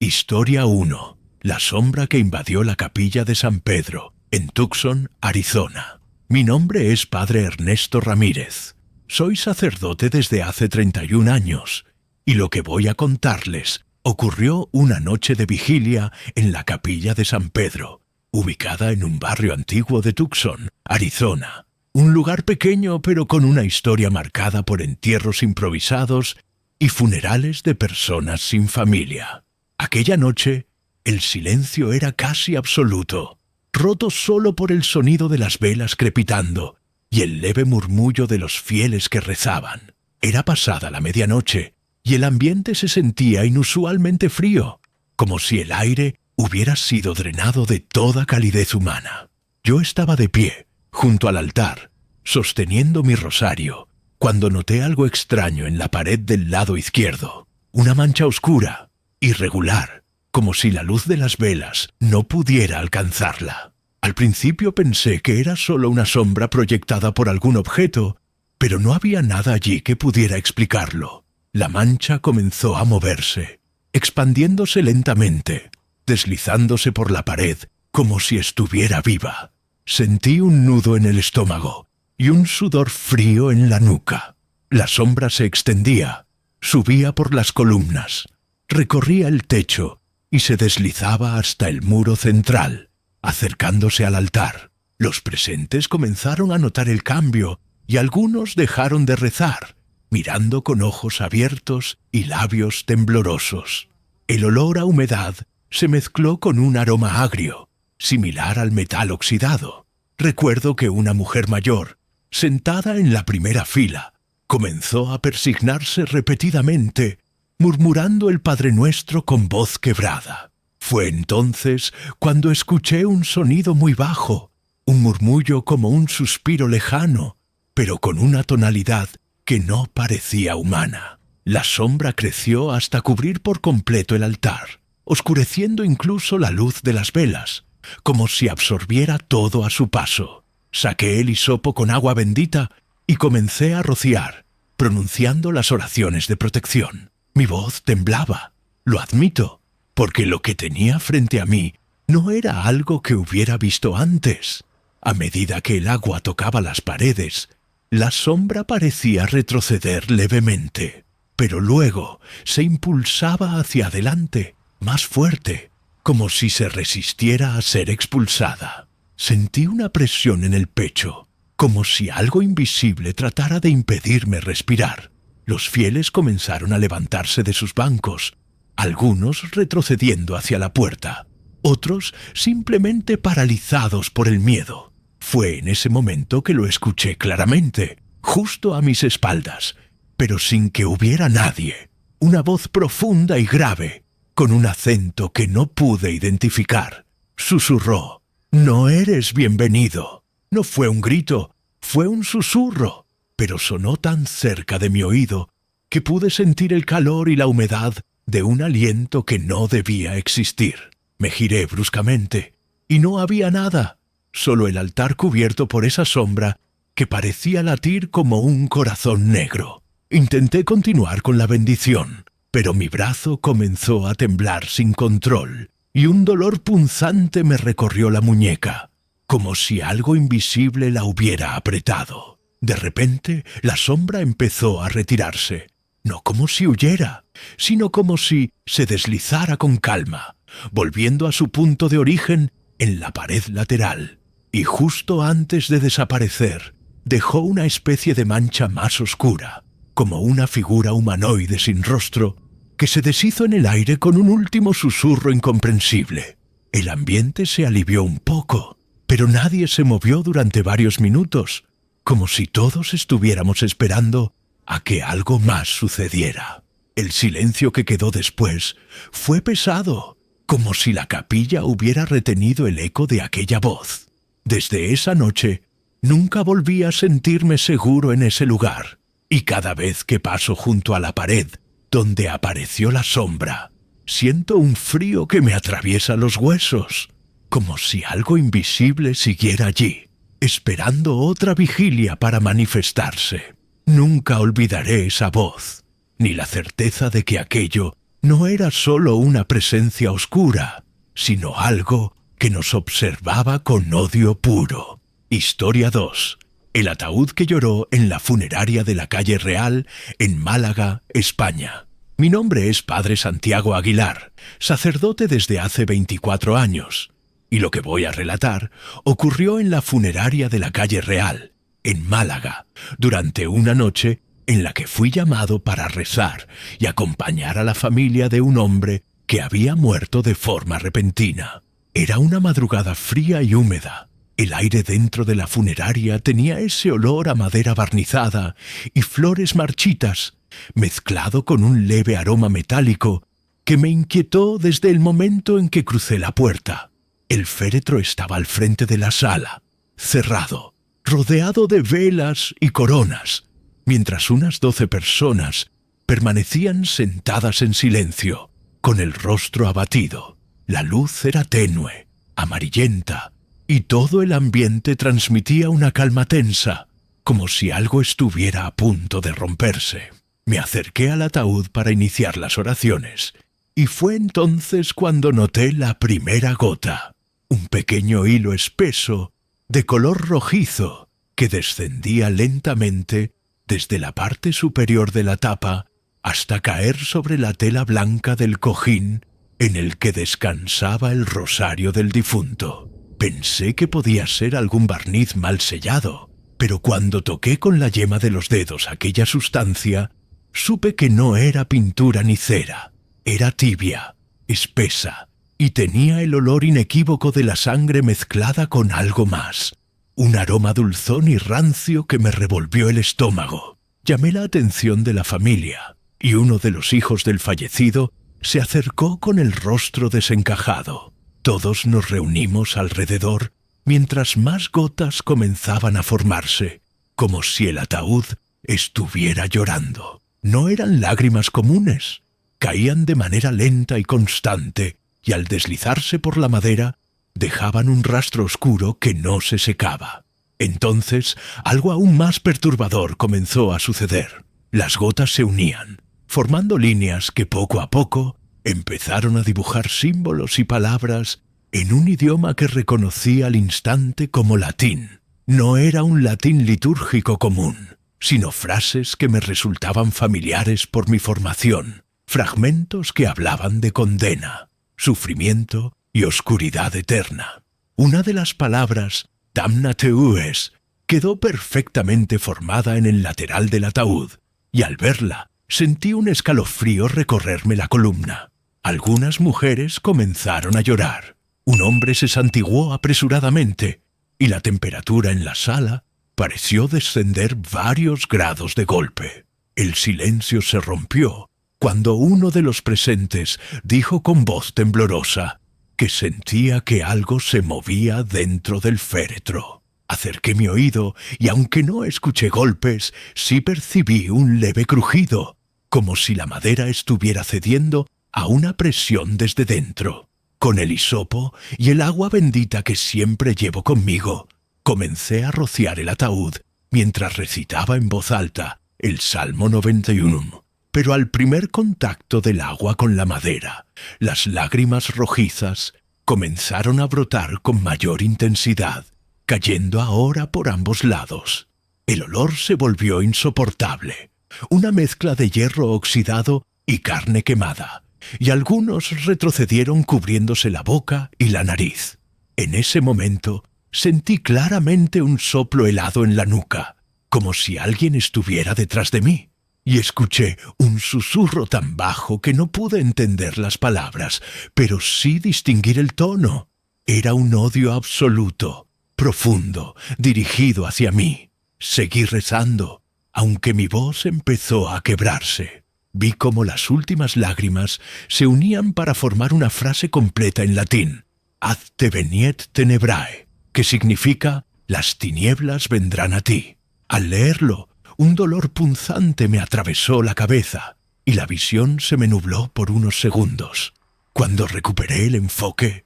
Historia 1. La sombra que invadió la capilla de San Pedro, en Tucson, Arizona. Mi nombre es Padre Ernesto Ramírez. Soy sacerdote desde hace 31 años, y lo que voy a contarles ocurrió una noche de vigilia en la capilla de San Pedro, ubicada en un barrio antiguo de Tucson, Arizona. Un lugar pequeño pero con una historia marcada por entierros improvisados y funerales de personas sin familia. Aquella noche, el silencio era casi absoluto, roto solo por el sonido de las velas crepitando y el leve murmullo de los fieles que rezaban. Era pasada la medianoche y el ambiente se sentía inusualmente frío, como si el aire hubiera sido drenado de toda calidez humana. Yo estaba de pie, junto al altar, sosteniendo mi rosario, cuando noté algo extraño en la pared del lado izquierdo. Una mancha oscura, irregular, como si la luz de las velas no pudiera alcanzarla. Al principio pensé que era solo una sombra proyectada por algún objeto, pero no había nada allí que pudiera explicarlo. La mancha comenzó a moverse, expandiéndose lentamente, deslizándose por la pared como si estuviera viva. Sentí un nudo en el estómago y un sudor frío en la nuca. La sombra se extendía, subía por las columnas, recorría el techo y se deslizaba hasta el muro central, acercándose al altar. Los presentes comenzaron a notar el cambio y algunos dejaron de rezar, mirando con ojos abiertos y labios temblorosos. El olor a humedad se mezcló con un aroma agrio, similar al metal oxidado. Recuerdo que una mujer mayor, sentada en la primera fila, comenzó a persignarse repetidamente, murmurando el Padre Nuestro con voz quebrada. Fue entonces cuando escuché un sonido muy bajo, un murmullo como un suspiro lejano, pero con una tonalidad que no parecía humana. La sombra creció hasta cubrir por completo el altar, oscureciendo incluso la luz de las velas, como si absorbiera todo a su paso. Saqué el hisopo con agua bendita y comencé a rociar, pronunciando las oraciones de protección. Mi voz temblaba, lo admito, porque lo que tenía frente a mí no era algo que hubiera visto antes. A medida que el agua tocaba las paredes, la sombra parecía retroceder levemente, pero luego se impulsaba hacia adelante, más fuerte, como si se resistiera a ser expulsada. Sentí una presión en el pecho, como si algo invisible tratara de impedirme respirar. Los fieles comenzaron a levantarse de sus bancos, algunos retrocediendo hacia la puerta, otros simplemente paralizados por el miedo. Fue en ese momento que lo escuché claramente, justo a mis espaldas, pero sin que hubiera nadie. Una voz profunda y grave, con un acento que no pude identificar, susurró: «No eres bienvenido». No fue un grito, fue un susurro, pero sonó tan cerca de mi oído que pude sentir el calor y la humedad de un aliento que no debía existir. Me giré bruscamente, y no había nada, solo el altar cubierto por esa sombra que parecía latir como un corazón negro. Intenté continuar con la bendición, pero mi brazo comenzó a temblar sin control, y un dolor punzante me recorrió la muñeca, como si algo invisible la hubiera apretado. De repente, la sombra empezó a retirarse, no como si huyera, sino como si se deslizara con calma, volviendo a su punto de origen en la pared lateral, y justo antes de desaparecer, dejó una especie de mancha más oscura, como una figura humanoide sin rostro, que se deshizo en el aire con un último susurro incomprensible. El ambiente se alivió un poco, pero nadie se movió durante varios minutos, como si todos estuviéramos esperando a que algo más sucediera. El silencio que quedó después fue pesado, como si la capilla hubiera retenido el eco de aquella voz. Desde esa noche, nunca volví a sentirme seguro en ese lugar, y cada vez que paso junto a la pared donde apareció la sombra, siento un frío que me atraviesa los huesos, como si algo invisible siguiera allí, esperando otra vigilia para manifestarse. Nunca olvidaré esa voz, ni la certeza de que aquello no era solo una presencia oscura, sino algo que nos observaba con odio puro. Historia 2. El ataúd que lloró en la funeraria de la calle Real, en Málaga, España. Mi nombre es Padre Santiago Aguilar, sacerdote desde hace 24 años, y lo que voy a relatar ocurrió en la funeraria de la calle Real, en Málaga, durante una noche en la que fui llamado para rezar y acompañar a la familia de un hombre que había muerto de forma repentina. Era una madrugada fría y húmeda. El aire dentro de la funeraria tenía ese olor a madera barnizada y flores marchitas, mezclado con un leve aroma metálico que me inquietó desde el momento en que crucé la puerta. El féretro estaba al frente de la sala, cerrado, rodeado de velas y coronas, mientras unas 12 personas permanecían sentadas en silencio, con el rostro abatido. La luz era tenue, amarillenta, y todo el ambiente transmitía una calma tensa, como si algo estuviera a punto de romperse. Me acerqué al ataúd para iniciar las oraciones, y fue entonces cuando noté la primera gota, un pequeño hilo espeso, de color rojizo, que descendía lentamente desde la parte superior de la tapa hasta caer sobre la tela blanca del cojín en el que descansaba el rosario del difunto. Pensé que podía ser algún barniz mal sellado, pero cuando toqué con la yema de los dedos aquella sustancia, supe que no era pintura ni cera. Era tibia, espesa, y tenía el olor inequívoco de la sangre mezclada con algo más. Un aroma dulzón y rancio que me revolvió el estómago. Llamé la atención de la familia, y uno de los hijos del fallecido se acercó con el rostro desencajado. Todos nos reunimos alrededor, mientras más gotas comenzaban a formarse, como si el ataúd estuviera llorando. No eran lágrimas comunes, caían de manera lenta y constante, y al deslizarse por la madera, dejaban un rastro oscuro que no se secaba. Entonces, algo aún más perturbador comenzó a suceder. Las gotas se unían, formando líneas que poco a poco empezaron a dibujar símbolos y palabras en un idioma que reconocí al instante como latín. No era un latín litúrgico común, sino frases que me resultaban familiares por mi formación, fragmentos que hablaban de condena, sufrimiento y oscuridad eterna. Una de las palabras, damnate ues, quedó perfectamente formada en el lateral del ataúd, y al verla sentí un escalofrío recorrerme la columna. Algunas mujeres comenzaron a llorar. Un hombre se santiguó apresuradamente, y la temperatura en la sala pareció descender varios grados de golpe. El silencio se rompió cuando uno de los presentes dijo con voz temblorosa que sentía que algo se movía dentro del féretro. Acerqué mi oído y aunque no escuché golpes, sí percibí un leve crujido, como si la madera estuviera cediendo a una presión desde dentro. Con el hisopo y el agua bendita que siempre llevo conmigo, comencé a rociar el ataúd mientras recitaba en voz alta el Salmo 91. Pero al primer contacto del agua con la madera, las lágrimas rojizas comenzaron a brotar con mayor intensidad, cayendo ahora por ambos lados. El olor se volvió insoportable, una mezcla de hierro oxidado y carne quemada, y algunos retrocedieron cubriéndose la boca y la nariz. En ese momento sentí claramente un soplo helado en la nuca, como si alguien estuviera detrás de mí. Y escuché un susurro tan bajo que no pude entender las palabras, pero sí distinguir el tono. Era un odio absoluto, profundo, dirigido hacia mí. Seguí rezando, aunque mi voz empezó a quebrarse. Vi cómo las últimas lágrimas se unían para formar una frase completa en latín, Adte veniet tenebrae, que significa «las tinieblas vendrán a ti». Al leerlo, un dolor punzante me atravesó la cabeza y la visión se me nubló por unos segundos. Cuando recuperé el enfoque,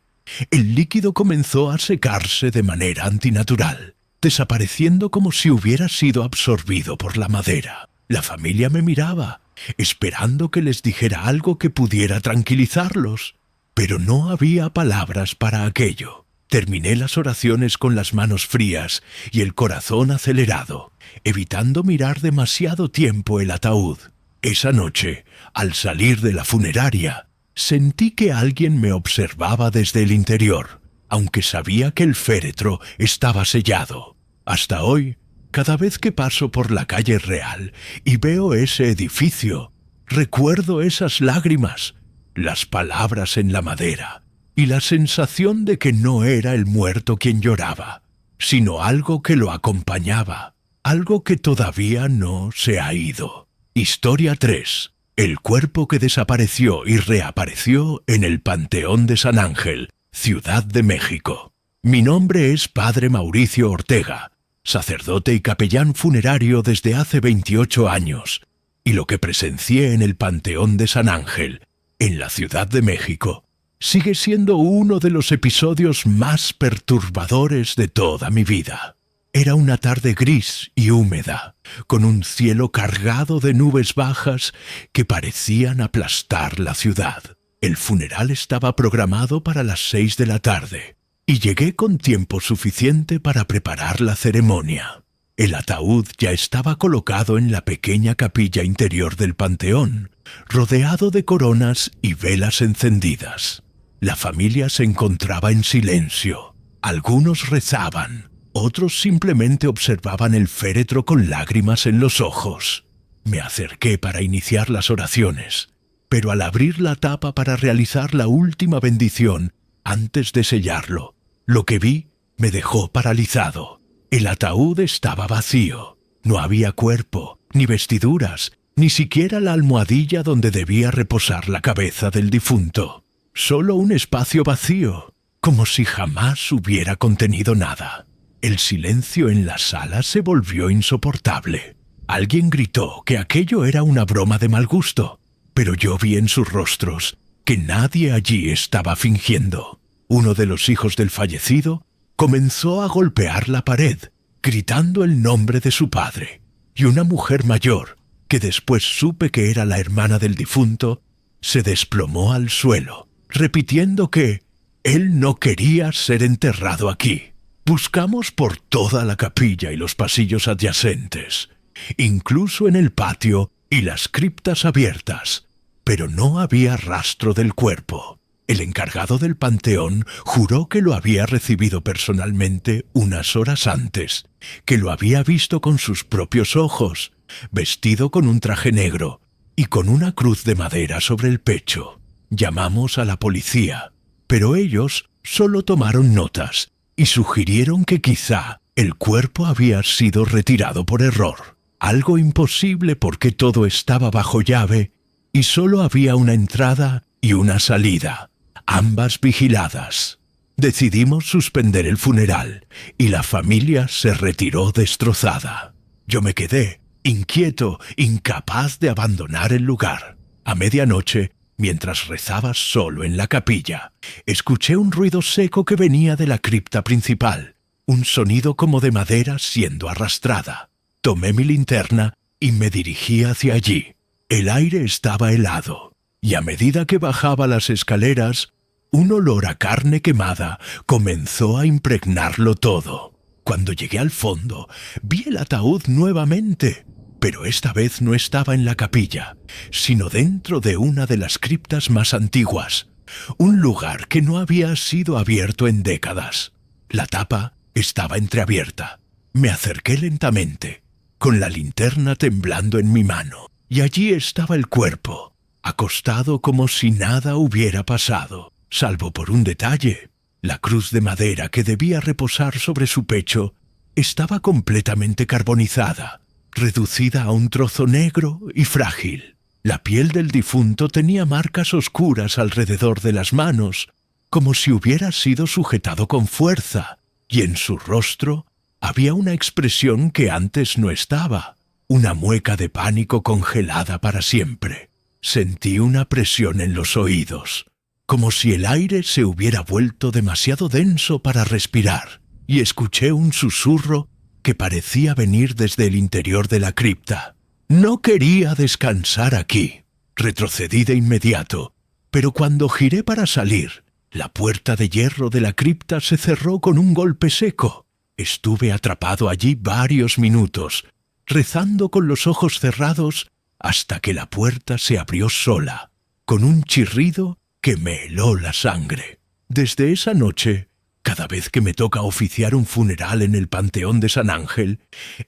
el líquido comenzó a secarse de manera antinatural, desapareciendo como si hubiera sido absorbido por la madera. La familia me miraba, esperando que les dijera algo que pudiera tranquilizarlos. Pero no había palabras para aquello. Terminé las oraciones con las manos frías y el corazón acelerado, evitando mirar demasiado tiempo el ataúd. Esa noche, al salir de la funeraria, sentí que alguien me observaba desde el interior, aunque sabía que el féretro estaba sellado. Hasta hoy, cada vez que paso por la calle Real y veo ese edificio, recuerdo esas lágrimas, las palabras en la madera y la sensación de que no era el muerto quien lloraba, sino algo que lo acompañaba, algo que todavía no se ha ido. Historia 3. El cuerpo que desapareció y reapareció en el Panteón de San Ángel, Ciudad de México. Mi nombre es Padre Mauricio Ortega, sacerdote y capellán funerario desde hace 28 años, y lo que presencié en el Panteón de San Ángel, en la Ciudad de México, sigue siendo uno de los episodios más perturbadores de toda mi vida. Era una tarde gris y húmeda, con un cielo cargado de nubes bajas que parecían aplastar la ciudad. El funeral estaba programado para las 6 de la tarde, y llegué con tiempo suficiente para preparar la ceremonia. El ataúd ya estaba colocado en la pequeña capilla interior del panteón, rodeado de coronas y velas encendidas. La familia se encontraba en silencio. Algunos rezaban, otros simplemente observaban el féretro con lágrimas en los ojos. Me acerqué para iniciar las oraciones, pero al abrir la tapa para realizar la última bendición, antes de sellarlo, lo que vi me dejó paralizado. El ataúd estaba vacío. No había cuerpo, ni vestiduras, ni siquiera la almohadilla donde debía reposar la cabeza del difunto. Solo un espacio vacío, como si jamás hubiera contenido nada. El silencio en la sala se volvió insoportable. Alguien gritó que aquello era una broma de mal gusto, pero yo vi en sus rostros que nadie allí estaba fingiendo. Uno de los hijos del fallecido comenzó a golpear la pared, gritando el nombre de su padre, y una mujer mayor, que después supe que era la hermana del difunto, se desplomó al suelo, repitiendo que él no quería ser enterrado aquí. Buscamos por toda la capilla y los pasillos adyacentes, incluso en el patio y las criptas abiertas, pero no había rastro del cuerpo. El encargado del panteón juró que lo había recibido personalmente unas horas antes, que lo había visto con sus propios ojos, vestido con un traje negro y con una cruz de madera sobre el pecho. Llamamos a la policía, pero ellos solo tomaron notas y sugirieron que quizá el cuerpo había sido retirado por error. Algo imposible porque todo estaba bajo llave y solo había una entrada y una salida, ambas vigiladas. Decidimos suspender el funeral y la familia se retiró destrozada. Yo me quedé, inquieto, incapaz de abandonar el lugar. A medianoche, mientras rezaba solo en la capilla, escuché un ruido seco que venía de la cripta principal, un sonido como de madera siendo arrastrada. Tomé mi linterna y me dirigí hacia allí. El aire estaba helado, y a medida que bajaba las escaleras, un olor a carne quemada comenzó a impregnarlo todo. Cuando llegué al fondo, vi el ataúd nuevamente, pero esta vez no estaba en la capilla, sino dentro de una de las criptas más antiguas, un lugar que no había sido abierto en décadas. La tapa estaba entreabierta. Me acerqué lentamente, con la linterna temblando en mi mano, y allí estaba el cuerpo, acostado como si nada hubiera pasado, salvo por un detalle. La cruz de madera que debía reposar sobre su pecho estaba completamente carbonizada, reducida a un trozo negro y frágil. La piel del difunto tenía marcas oscuras alrededor de las manos, como si hubiera sido sujetado con fuerza, y en su rostro había una expresión que antes no estaba, una mueca de pánico congelada para siempre. Sentí una presión en los oídos, como si el aire se hubiera vuelto demasiado denso para respirar, y escuché un susurro que parecía venir desde el interior de la cripta. No quería descansar aquí. Retrocedí de inmediato, pero cuando giré para salir, la puerta de hierro de la cripta se cerró con un golpe seco. Estuve atrapado allí varios minutos, rezando con los ojos cerrados hasta que la puerta se abrió sola, con un chirrido que me heló la sangre. Desde esa noche, cada vez que me toca oficiar un funeral en el Panteón de San Ángel,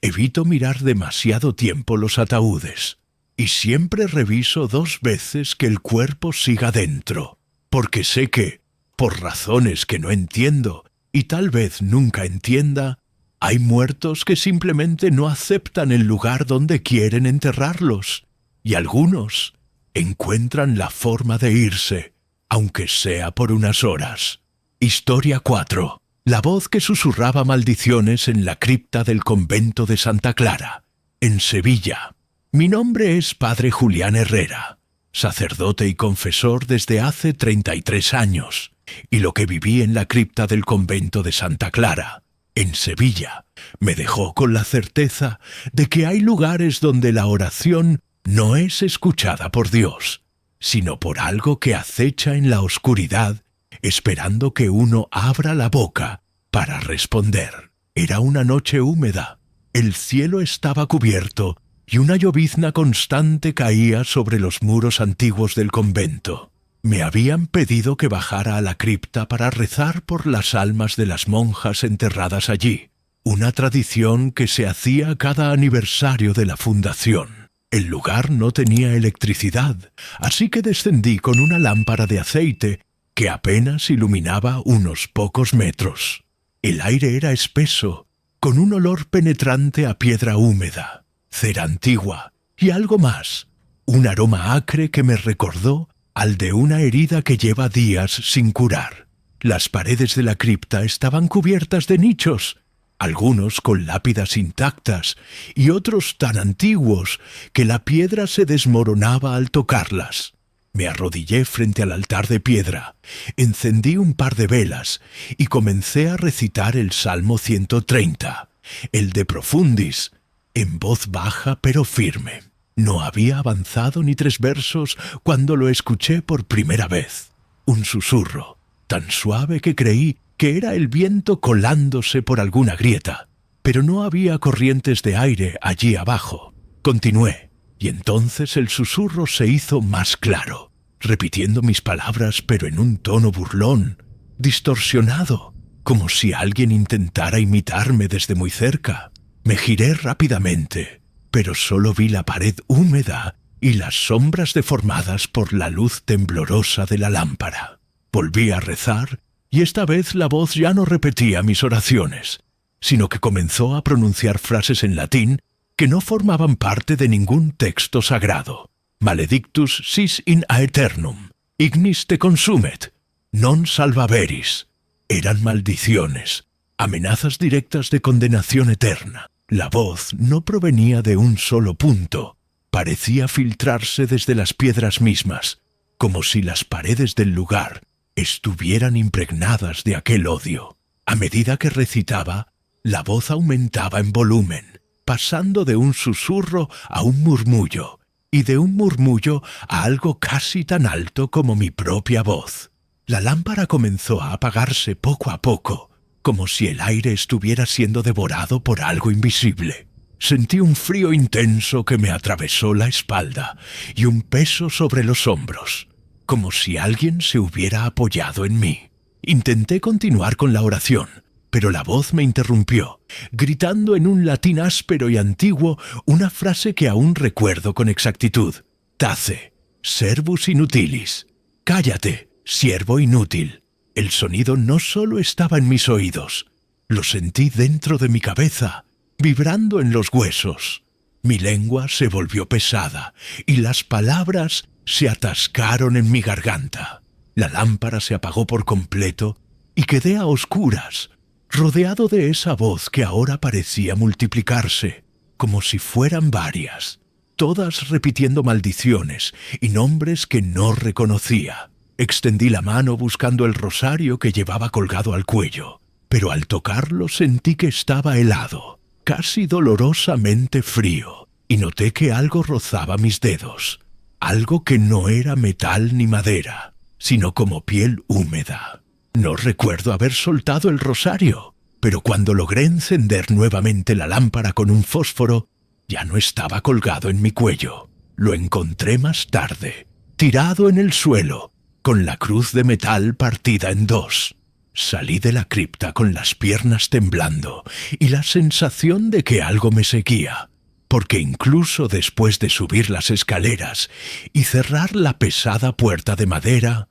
evito mirar demasiado tiempo los ataúdes. Y siempre reviso 2 veces que el cuerpo siga dentro, porque sé que, por razones que no entiendo y tal vez nunca entienda, hay muertos que simplemente no aceptan el lugar donde quieren enterrarlos, y algunos encuentran la forma de irse, aunque sea por unas horas. Historia 4. La voz que susurraba maldiciones en la cripta del convento de Santa Clara, en Sevilla. Mi nombre es Padre Julián Herrera, sacerdote y confesor desde hace 33 años, y lo que viví en la cripta del convento de Santa Clara, en Sevilla, me dejó con la certeza de que hay lugares donde la oración no es escuchada por Dios, sino por algo que acecha en la oscuridad, esperando que uno abra la boca para responder. Era una noche húmeda, el cielo estaba cubierto y una llovizna constante caía sobre los muros antiguos del convento. Me habían pedido que bajara a la cripta para rezar por las almas de las monjas enterradas allí, una tradición que se hacía cada aniversario de la fundación. El lugar no tenía electricidad, así que descendí con una lámpara de aceite que apenas iluminaba unos pocos metros. El aire era espeso, con un olor penetrante a piedra húmeda, cera antigua y algo más, un aroma acre que me recordó al de una herida que lleva días sin curar. Las paredes de la cripta estaban cubiertas de nichos, algunos con lápidas intactas y otros tan antiguos que la piedra se desmoronaba al tocarlas. Me arrodillé frente al altar de piedra, encendí un par de velas y comencé a recitar el Salmo 130, el de Profundis, en voz baja pero firme. No había avanzado ni 3 versos cuando lo escuché por primera vez. Un susurro, tan suave que creí que era el viento colándose por alguna grieta, pero no había corrientes de aire allí abajo. Continué, y entonces el susurro se hizo más claro, repitiendo mis palabras pero en un tono burlón, distorsionado, como si alguien intentara imitarme desde muy cerca. Me giré rápidamente, pero solo vi la pared húmeda y las sombras deformadas por la luz temblorosa de la lámpara. Volví a rezar, y esta vez la voz ya no repetía mis oraciones, sino que comenzó a pronunciar frases en latín que no formaban parte de ningún texto sagrado. Maledictus sis in aeternum, ignis te consumet, non salvaveris. Eran maldiciones, amenazas directas de condenación eterna. La voz no provenía de un solo punto, parecía filtrarse desde las piedras mismas, como si las paredes del lugar estuvieran impregnadas de aquel odio. A medida que recitaba, la voz aumentaba en volumen, pasando de un susurro a un murmullo, y de un murmullo a algo casi tan alto como mi propia voz. La lámpara comenzó a apagarse poco a poco, como si el aire estuviera siendo devorado por algo invisible. Sentí un frío intenso que me atravesó la espalda y un peso sobre los hombros, como si alguien se hubiera apoyado en mí. Intenté continuar con la oración, pero la voz me interrumpió, gritando en un latín áspero y antiguo una frase que aún recuerdo con exactitud. Tace, servus inutilis. Cállate, siervo inútil. El sonido no solo estaba en mis oídos, lo sentí dentro de mi cabeza, vibrando en los huesos. Mi lengua se volvió pesada y las palabras se atascaron en mi garganta. La lámpara se apagó por completo y quedé a oscuras, rodeado de esa voz que ahora parecía multiplicarse, como si fueran varias, todas repitiendo maldiciones y nombres que no reconocía. Extendí la mano buscando el rosario que llevaba colgado al cuello, pero al tocarlo sentí que estaba helado, casi dolorosamente frío. y noté que algo rozaba mis dedos, algo que no era metal ni madera, sino como piel húmeda. No recuerdo haber soltado el rosario, pero cuando logré encender nuevamente la lámpara con un fósforo, ya no estaba colgado en mi cuello. Lo encontré más tarde, tirado en el suelo, con la cruz de metal partida en dos. Salí de la cripta con las piernas temblando y la sensación de que algo me seguía, porque incluso después de subir las escaleras y cerrar la pesada puerta de madera,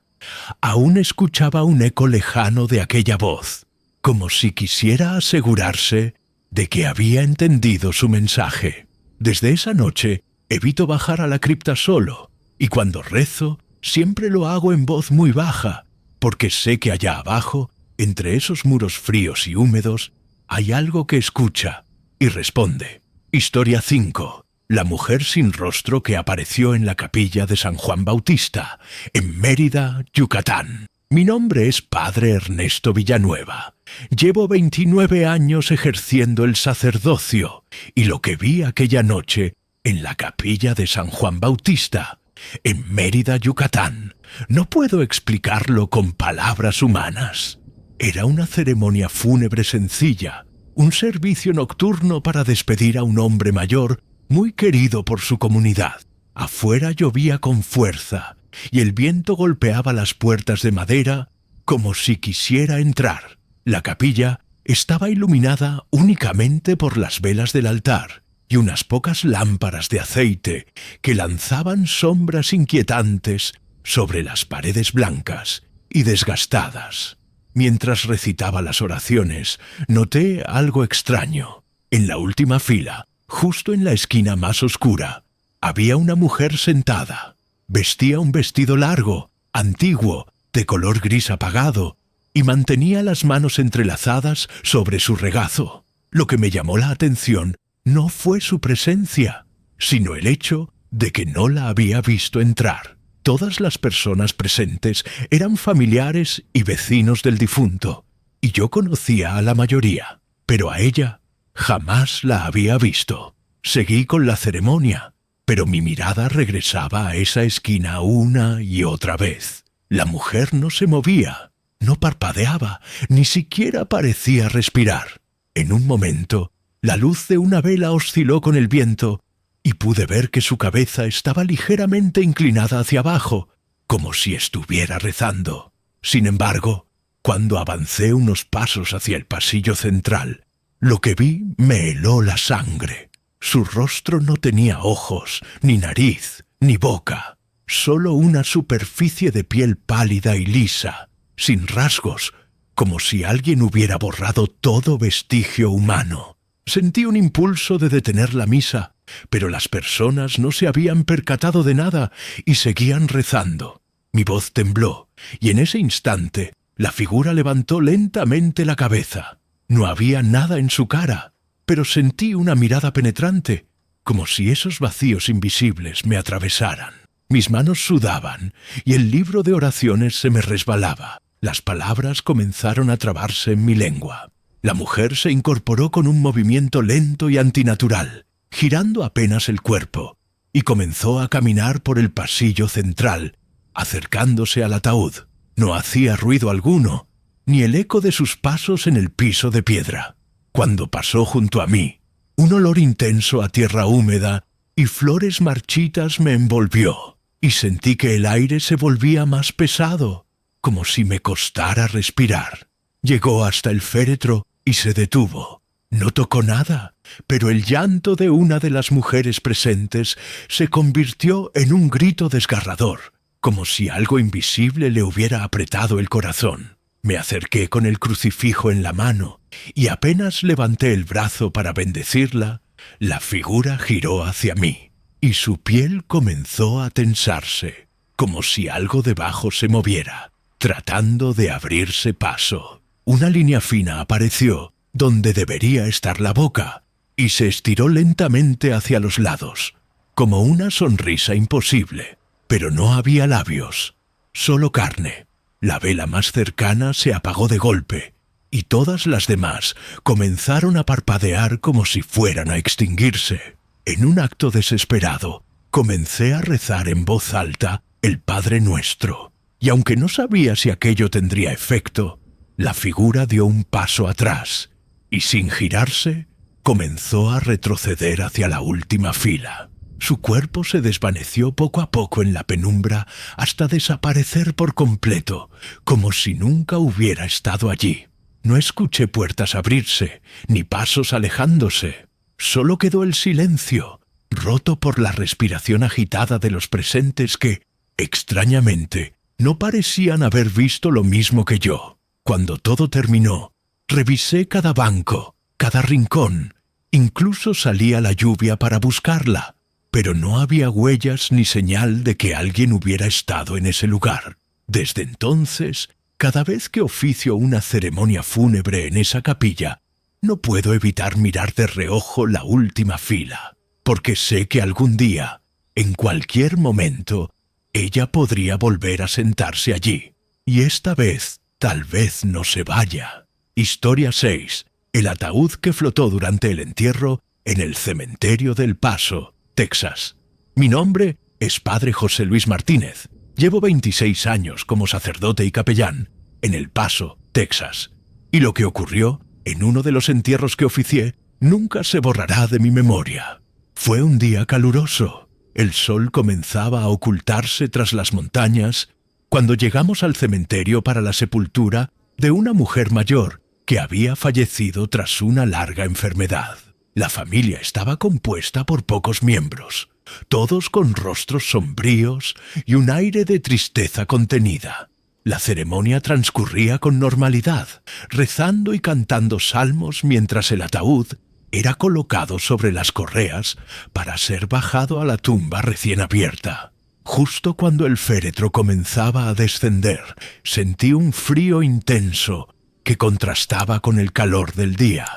aún escuchaba un eco lejano de aquella voz, como si quisiera asegurarse de que había entendido su mensaje. Desde esa noche evito bajar a la cripta solo, y cuando rezo siempre lo hago en voz muy baja, porque sé que allá abajo, entre esos muros fríos y húmedos, hay algo que escucha y responde. Historia 5. La mujer sin rostro que apareció en la capilla de San Juan Bautista, en Mérida, Yucatán. Mi nombre es Padre Ernesto Villanueva. Llevo 29 años ejerciendo el sacerdocio, y lo que vi aquella noche en la capilla de San Juan Bautista, en Mérida, Yucatán, no puedo explicarlo con palabras humanas. Era una ceremonia fúnebre sencilla, un servicio nocturno para despedir a un hombre mayor muy querido por su comunidad. Afuera llovía con fuerza y el viento golpeaba las puertas de madera como si quisiera entrar. La capilla estaba iluminada únicamente por las velas del altar y unas pocas lámparas de aceite que lanzaban sombras inquietantes sobre las paredes blancas y desgastadas. Mientras recitaba las oraciones, noté algo extraño. En la última fila, justo en la esquina más oscura, había una mujer sentada. Vestía un vestido largo, antiguo, de color gris apagado, y mantenía las manos entrelazadas sobre su regazo. Lo que me llamó la atención no fue su presencia, sino el hecho de que no la había visto entrar. Todas las personas presentes eran familiares y vecinos del difunto, y yo conocía a la mayoría, pero a ella jamás la había visto. Seguí con la ceremonia, pero mi mirada regresaba a esa esquina una y otra vez. La mujer no se movía, no parpadeaba, ni siquiera parecía respirar. En un momento, la luz de una vela osciló con el viento y pude ver que su cabeza estaba ligeramente inclinada hacia abajo, como si estuviera rezando. Sin embargo, cuando avancé unos pasos hacia el pasillo central, lo que vi me heló la sangre. Su rostro no tenía ojos, ni nariz, ni boca, solo una superficie de piel pálida y lisa, sin rasgos, como si alguien hubiera borrado todo vestigio humano. Sentí un impulso de detener la misa, pero las personas no se habían percatado de nada y seguían rezando. Mi voz tembló, y en ese instante la figura levantó lentamente la cabeza. No había nada en su cara, pero sentí una mirada penetrante, como si esos vacíos invisibles me atravesaran. Mis manos sudaban y el libro de oraciones se me resbalaba. Las palabras comenzaron a trabarse en mi lengua. La mujer se incorporó con un movimiento lento y antinatural, girando apenas el cuerpo, y comenzó a caminar por el pasillo central, acercándose al ataúd. No hacía ruido alguno, ni el eco de sus pasos en el piso de piedra. Cuando pasó junto a mí, un olor intenso a tierra húmeda y flores marchitas me envolvió, y sentí que el aire se volvía más pesado, como si me costara respirar. Llegó hasta el féretro y se detuvo. No tocó nada, pero el llanto de una de las mujeres presentes se convirtió en un grito desgarrador, como si algo invisible le hubiera apretado el corazón. Me acerqué con el crucifijo en la mano y apenas levanté el brazo para bendecirla, la figura giró hacia mí y su piel comenzó a tensarse, como si algo debajo se moviera, tratando de abrirse paso. Una línea fina apareció donde debería estar la boca y se estiró lentamente hacia los lados, como una sonrisa imposible, pero no había labios, solo carne. La vela más cercana se apagó de golpe, y todas las demás comenzaron a parpadear como si fueran a extinguirse. En un acto desesperado, comencé a rezar en voz alta el Padre Nuestro, y aunque no sabía si aquello tendría efecto, la figura dio un paso atrás y, sin girarse, comenzó a retroceder hacia la última fila. Su cuerpo se desvaneció poco a poco en la penumbra hasta desaparecer por completo, como si nunca hubiera estado allí. No escuché puertas abrirse, ni pasos alejándose. Solo quedó el silencio, roto por la respiración agitada de los presentes que, extrañamente, no parecían haber visto lo mismo que yo. Cuando todo terminó, revisé cada banco, cada rincón, incluso salí a la lluvia para buscarla, pero no había huellas ni señal de que alguien hubiera estado en ese lugar. Desde entonces, cada vez que oficio una ceremonia fúnebre en esa capilla, no puedo evitar mirar de reojo la última fila, porque sé que algún día, en cualquier momento, ella podría volver a sentarse allí. Y esta vez, tal vez no se vaya. Historia 6. El ataúd que flotó durante el entierro en el cementerio del Paso, Texas. Mi nombre es Padre José Luis Martínez. Llevo 26 años como sacerdote y capellán en El Paso, Texas. Y lo que ocurrió en uno de los entierros que oficié nunca se borrará de mi memoria. Fue un día caluroso. El sol comenzaba a ocultarse tras las montañas cuando llegamos al cementerio para la sepultura de una mujer mayor que había fallecido tras una larga enfermedad. La familia estaba compuesta por pocos miembros, todos con rostros sombríos y un aire de tristeza contenida. La ceremonia transcurría con normalidad, rezando y cantando salmos mientras el ataúd era colocado sobre las correas para ser bajado a la tumba recién abierta. Justo cuando el féretro comenzaba a descender, sentí un frío intenso que contrastaba con el calor del día.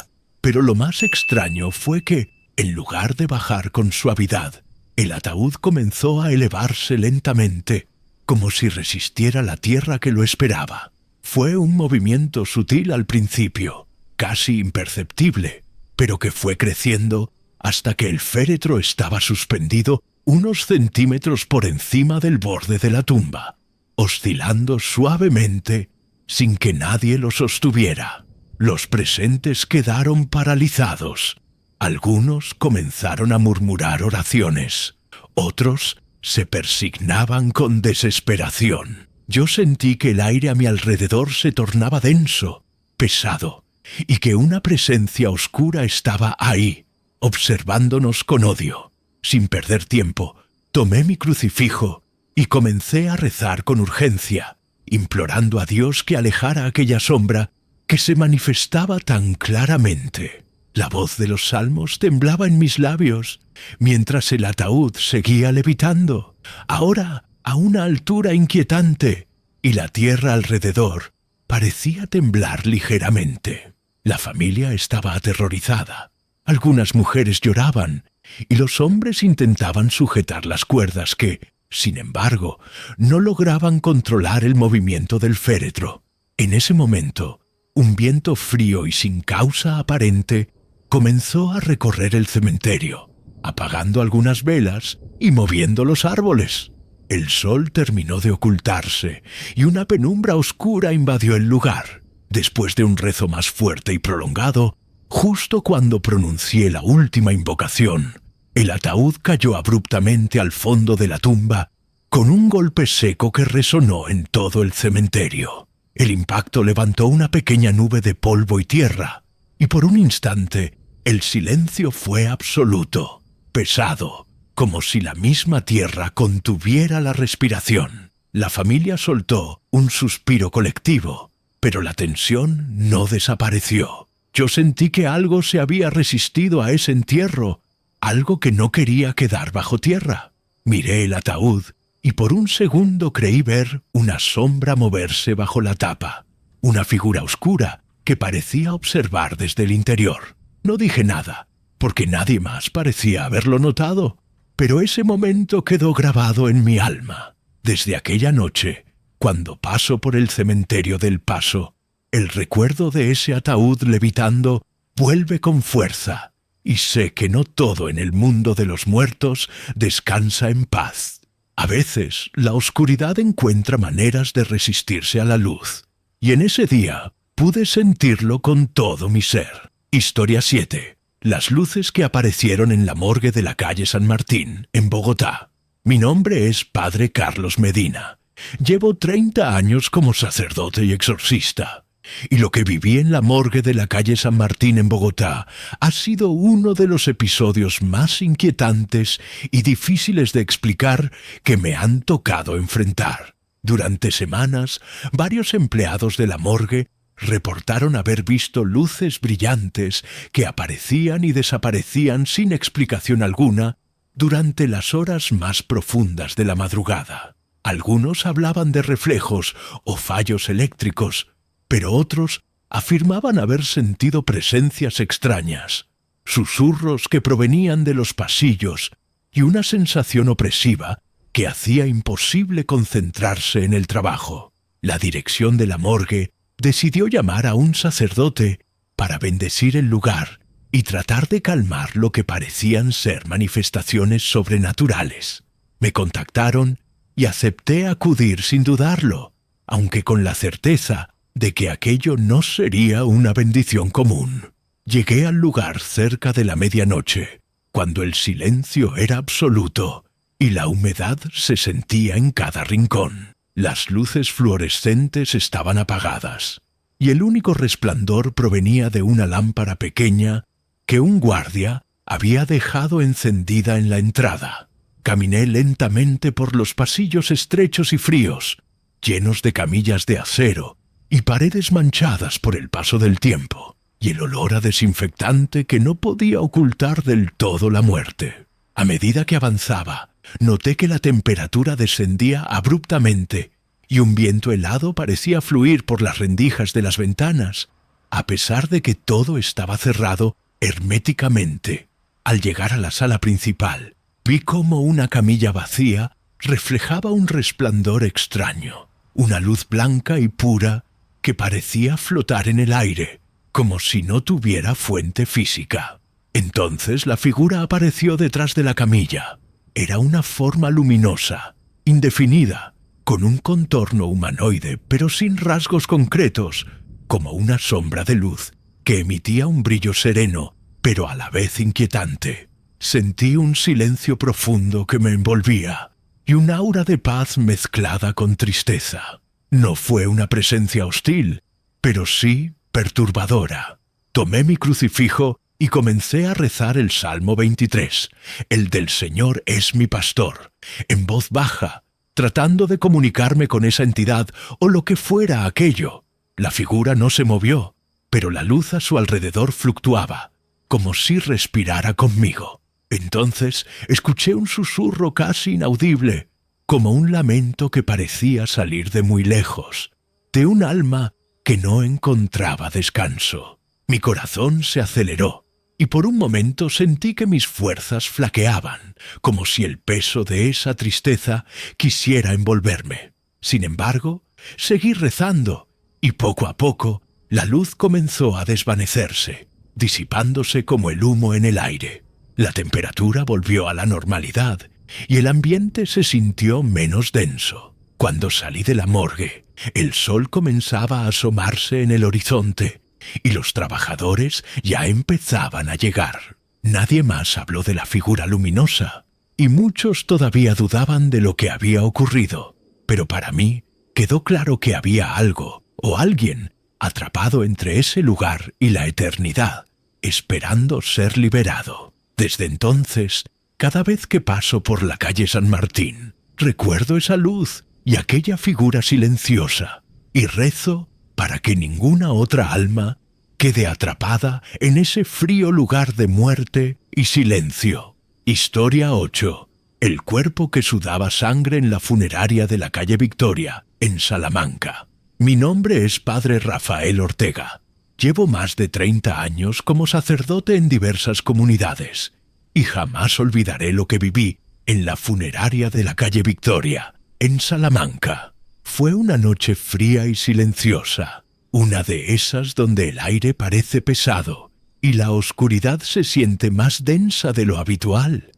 Pero lo más extraño fue que, en lugar de bajar con suavidad, el ataúd comenzó a elevarse lentamente, como si resistiera la tierra que lo esperaba. Fue un movimiento sutil al principio, casi imperceptible, pero que fue creciendo hasta que el féretro estaba suspendido unos centímetros por encima del borde de la tumba, oscilando suavemente sin que nadie lo sostuviera. Los presentes quedaron paralizados. Algunos comenzaron a murmurar oraciones. Otros se persignaban con desesperación. Yo sentí que el aire a mi alrededor se tornaba denso, pesado, y que una presencia oscura estaba ahí, observándonos con odio. Sin perder tiempo, tomé mi crucifijo y comencé a rezar con urgencia, implorando a Dios que alejara aquella sombra que se manifestaba tan claramente. La voz de los salmos temblaba en mis labios, mientras el ataúd seguía levitando, ahora a una altura inquietante, y la tierra alrededor parecía temblar ligeramente. La familia estaba aterrorizada. Algunas mujeres lloraban, y los hombres intentaban sujetar las cuerdas que, sin embargo, no lograban controlar el movimiento del féretro. En ese momento, un viento frío y sin causa aparente comenzó a recorrer el cementerio, apagando algunas velas y moviendo los árboles. El sol terminó de ocultarse y una penumbra oscura invadió el lugar. Después de un rezo más fuerte y prolongado, justo cuando pronuncié la última invocación, el ataúd cayó abruptamente al fondo de la tumba con un golpe seco que resonó en todo el cementerio. El impacto levantó una pequeña nube de polvo y tierra, y por un instante el silencio fue absoluto, pesado, como si la misma tierra contuviera la respiración. La familia soltó un suspiro colectivo, pero la tensión no desapareció. Yo sentí que algo se había resistido a ese entierro, algo que no quería quedar bajo tierra. Miré el ataúd y por un segundo creí ver una sombra moverse bajo la tapa, una figura oscura que parecía observar desde el interior. No dije nada, porque nadie más parecía haberlo notado, pero ese momento quedó grabado en mi alma. Desde aquella noche, cuando paso por el cementerio del Paso, el recuerdo de ese ataúd levitando vuelve con fuerza y sé que no todo en el mundo de los muertos descansa en paz. A veces la oscuridad encuentra maneras de resistirse a la luz, y en ese día pude sentirlo con todo mi ser. Historia 7. Las luces que aparecieron en la morgue de la calle San Martín, en Bogotá. Mi nombre es Padre Carlos Medina. Llevo 30 años como sacerdote y exorcista, y lo que viví en la morgue de la calle San Martín en Bogotá ha sido uno de los episodios más inquietantes y difíciles de explicar que me han tocado enfrentar. Durante semanas, varios empleados de la morgue reportaron haber visto luces brillantes que aparecían y desaparecían sin explicación alguna durante las horas más profundas de la madrugada. Algunos hablaban de reflejos o fallos eléctricos, pero otros afirmaban haber sentido presencias extrañas, susurros que provenían de los pasillos y una sensación opresiva que hacía imposible concentrarse en el trabajo. La dirección de la morgue decidió llamar a un sacerdote para bendecir el lugar y tratar de calmar lo que parecían ser manifestaciones sobrenaturales. Me contactaron y acepté acudir sin dudarlo, aunque con la certeza de que aquello no sería una bendición común. Llegué al lugar cerca de la medianoche, cuando el silencio era absoluto y la humedad se sentía en cada rincón. Las luces fluorescentes estaban apagadas, y el único resplandor provenía de una lámpara pequeña que un guardia había dejado encendida en la entrada. Caminé lentamente por los pasillos estrechos y fríos, llenos de camillas de acero y paredes manchadas por el paso del tiempo, y el olor a desinfectante que no podía ocultar del todo la muerte. A medida que avanzaba, noté que la temperatura descendía abruptamente y un viento helado parecía fluir por las rendijas de las ventanas, a pesar de que todo estaba cerrado herméticamente. Al llegar a la sala principal, vi cómo una camilla vacía reflejaba un resplandor extraño, una luz blanca y pura que parecía flotar en el aire, como si no tuviera fuente física. Entonces la figura apareció detrás de la camilla. Era una forma luminosa, indefinida, con un contorno humanoide, pero sin rasgos concretos, como una sombra de luz que emitía un brillo sereno, pero a la vez inquietante. Sentí un silencio profundo que me envolvía, y un aura de paz mezclada con tristeza. No fue una presencia hostil, pero sí perturbadora. Tomé mi crucifijo y comencé a rezar el Salmo 23, el del Señor es mi pastor, en voz baja, tratando de comunicarme con esa entidad o lo que fuera aquello. La figura no se movió, pero la luz a su alrededor fluctuaba, como si respirara conmigo. Entonces escuché un susurro casi inaudible, como un lamento que parecía salir de muy lejos, de un alma que no encontraba descanso. Mi corazón se aceleró, y por un momento sentí que mis fuerzas flaqueaban, como si el peso de esa tristeza quisiera envolverme. Sin embargo, seguí rezando, y poco a poco la luz comenzó a desvanecerse, disipándose como el humo en el aire. La temperatura volvió a la normalidad, y el ambiente se sintió menos denso. Cuando salí de la morgue, el sol comenzaba a asomarse en el horizonte, y los trabajadores ya empezaban a llegar. Nadie más habló de la figura luminosa, y muchos todavía dudaban de lo que había ocurrido, pero para mí quedó claro que había algo, o alguien, atrapado entre ese lugar y la eternidad, esperando ser liberado. Desde entonces, cada vez que paso por la calle San Martín, recuerdo esa luz y aquella figura silenciosa, y rezo para que ninguna otra alma quede atrapada en ese frío lugar de muerte y silencio. Historia 8. El cuerpo que sudaba sangre en la funeraria de la calle Victoria, en Salamanca. Mi nombre es Padre Rafael Ortega. Llevo más de 30 años como sacerdote en diversas comunidades, y jamás olvidaré lo que viví en la funeraria de la calle Victoria, en Salamanca. Fue una noche fría y silenciosa, una de esas donde el aire parece pesado y la oscuridad se siente más densa de lo habitual.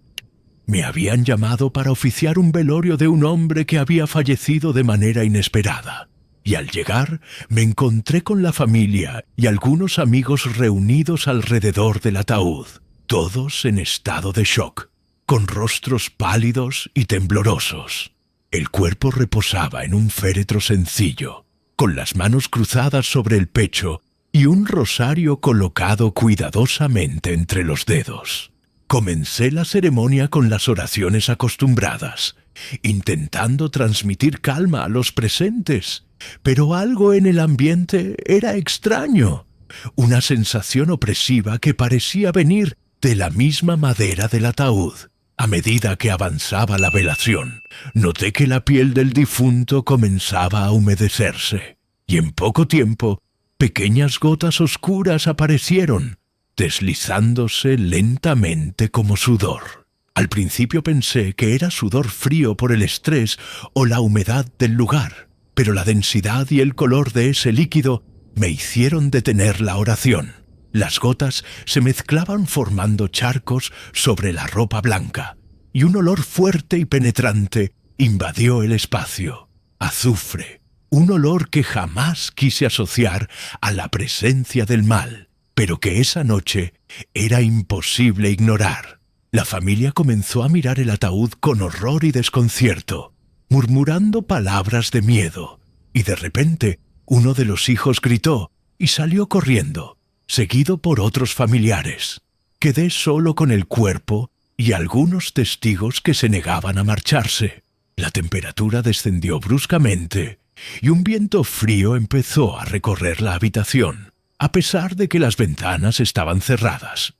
Me habían llamado para oficiar un velorio de un hombre que había fallecido de manera inesperada, y al llegar me encontré con la familia y algunos amigos reunidos alrededor del ataúd, todos en estado de shock, con rostros pálidos y temblorosos. El cuerpo reposaba en un féretro sencillo, con las manos cruzadas sobre el pecho y un rosario colocado cuidadosamente entre los dedos. Comencé la ceremonia con las oraciones acostumbradas, intentando transmitir calma a los presentes, pero algo en el ambiente era extraño, una sensación opresiva que parecía venir de la misma madera del ataúd. A medida que avanzaba la velación, noté que la piel del difunto comenzaba a humedecerse, y en poco tiempo, pequeñas gotas oscuras aparecieron, deslizándose lentamente como sudor. Al principio pensé que era sudor frío por el estrés o la humedad del lugar, pero la densidad y el color de ese líquido me hicieron detener la oración. Las gotas se mezclaban formando charcos sobre la ropa blanca, y un olor fuerte y penetrante invadió el espacio. Azufre, un olor que jamás quise asociar a la presencia del mal, pero que esa noche era imposible ignorar. La familia comenzó a mirar el ataúd con horror y desconcierto, murmurando palabras de miedo, y de repente uno de los hijos gritó y salió corriendo, seguido por otros familiares. Quedé solo con el cuerpo y algunos testigos que se negaban a marcharse. La temperatura descendió bruscamente y un viento frío empezó a recorrer la habitación, a pesar de que las ventanas estaban cerradas.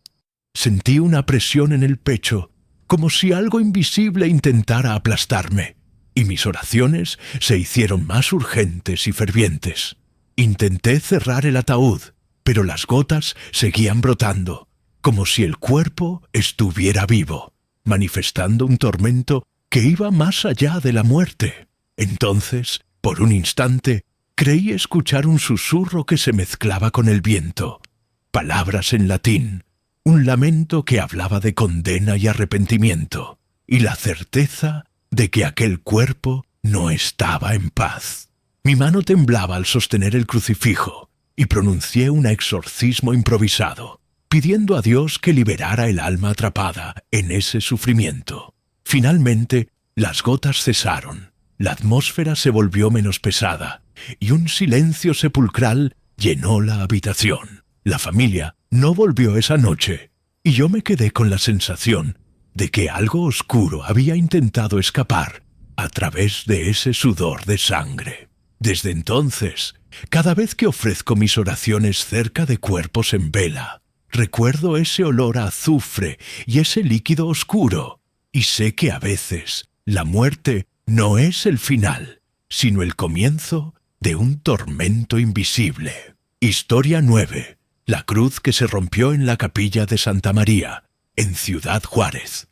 Sentí una presión en el pecho, como si algo invisible intentara aplastarme, y mis oraciones se hicieron más urgentes y fervientes. Intenté cerrar el ataúd, pero las gotas seguían brotando, como si el cuerpo estuviera vivo, manifestando un tormento que iba más allá de la muerte. Entonces, por un instante, creí escuchar un susurro que se mezclaba con el viento, palabras en latín, un lamento que hablaba de condena y arrepentimiento, y la certeza de que aquel cuerpo no estaba en paz. Mi mano temblaba al sostener el crucifijo, y pronuncié un exorcismo improvisado, pidiendo a Dios que liberara el alma atrapada en ese sufrimiento. Finalmente, las gotas cesaron, la atmósfera se volvió menos pesada, y un silencio sepulcral llenó la habitación. La familia no volvió esa noche, y yo me quedé con la sensación de que algo oscuro había intentado escapar a través de ese sudor de sangre. Desde entonces, cada vez que ofrezco mis oraciones cerca de cuerpos en vela, recuerdo ese olor a azufre y ese líquido oscuro, y sé que a veces la muerte no es el final, sino el comienzo de un tormento invisible. Historia 9. La cruz que se rompió en la capilla de Santa María, en Ciudad Juárez.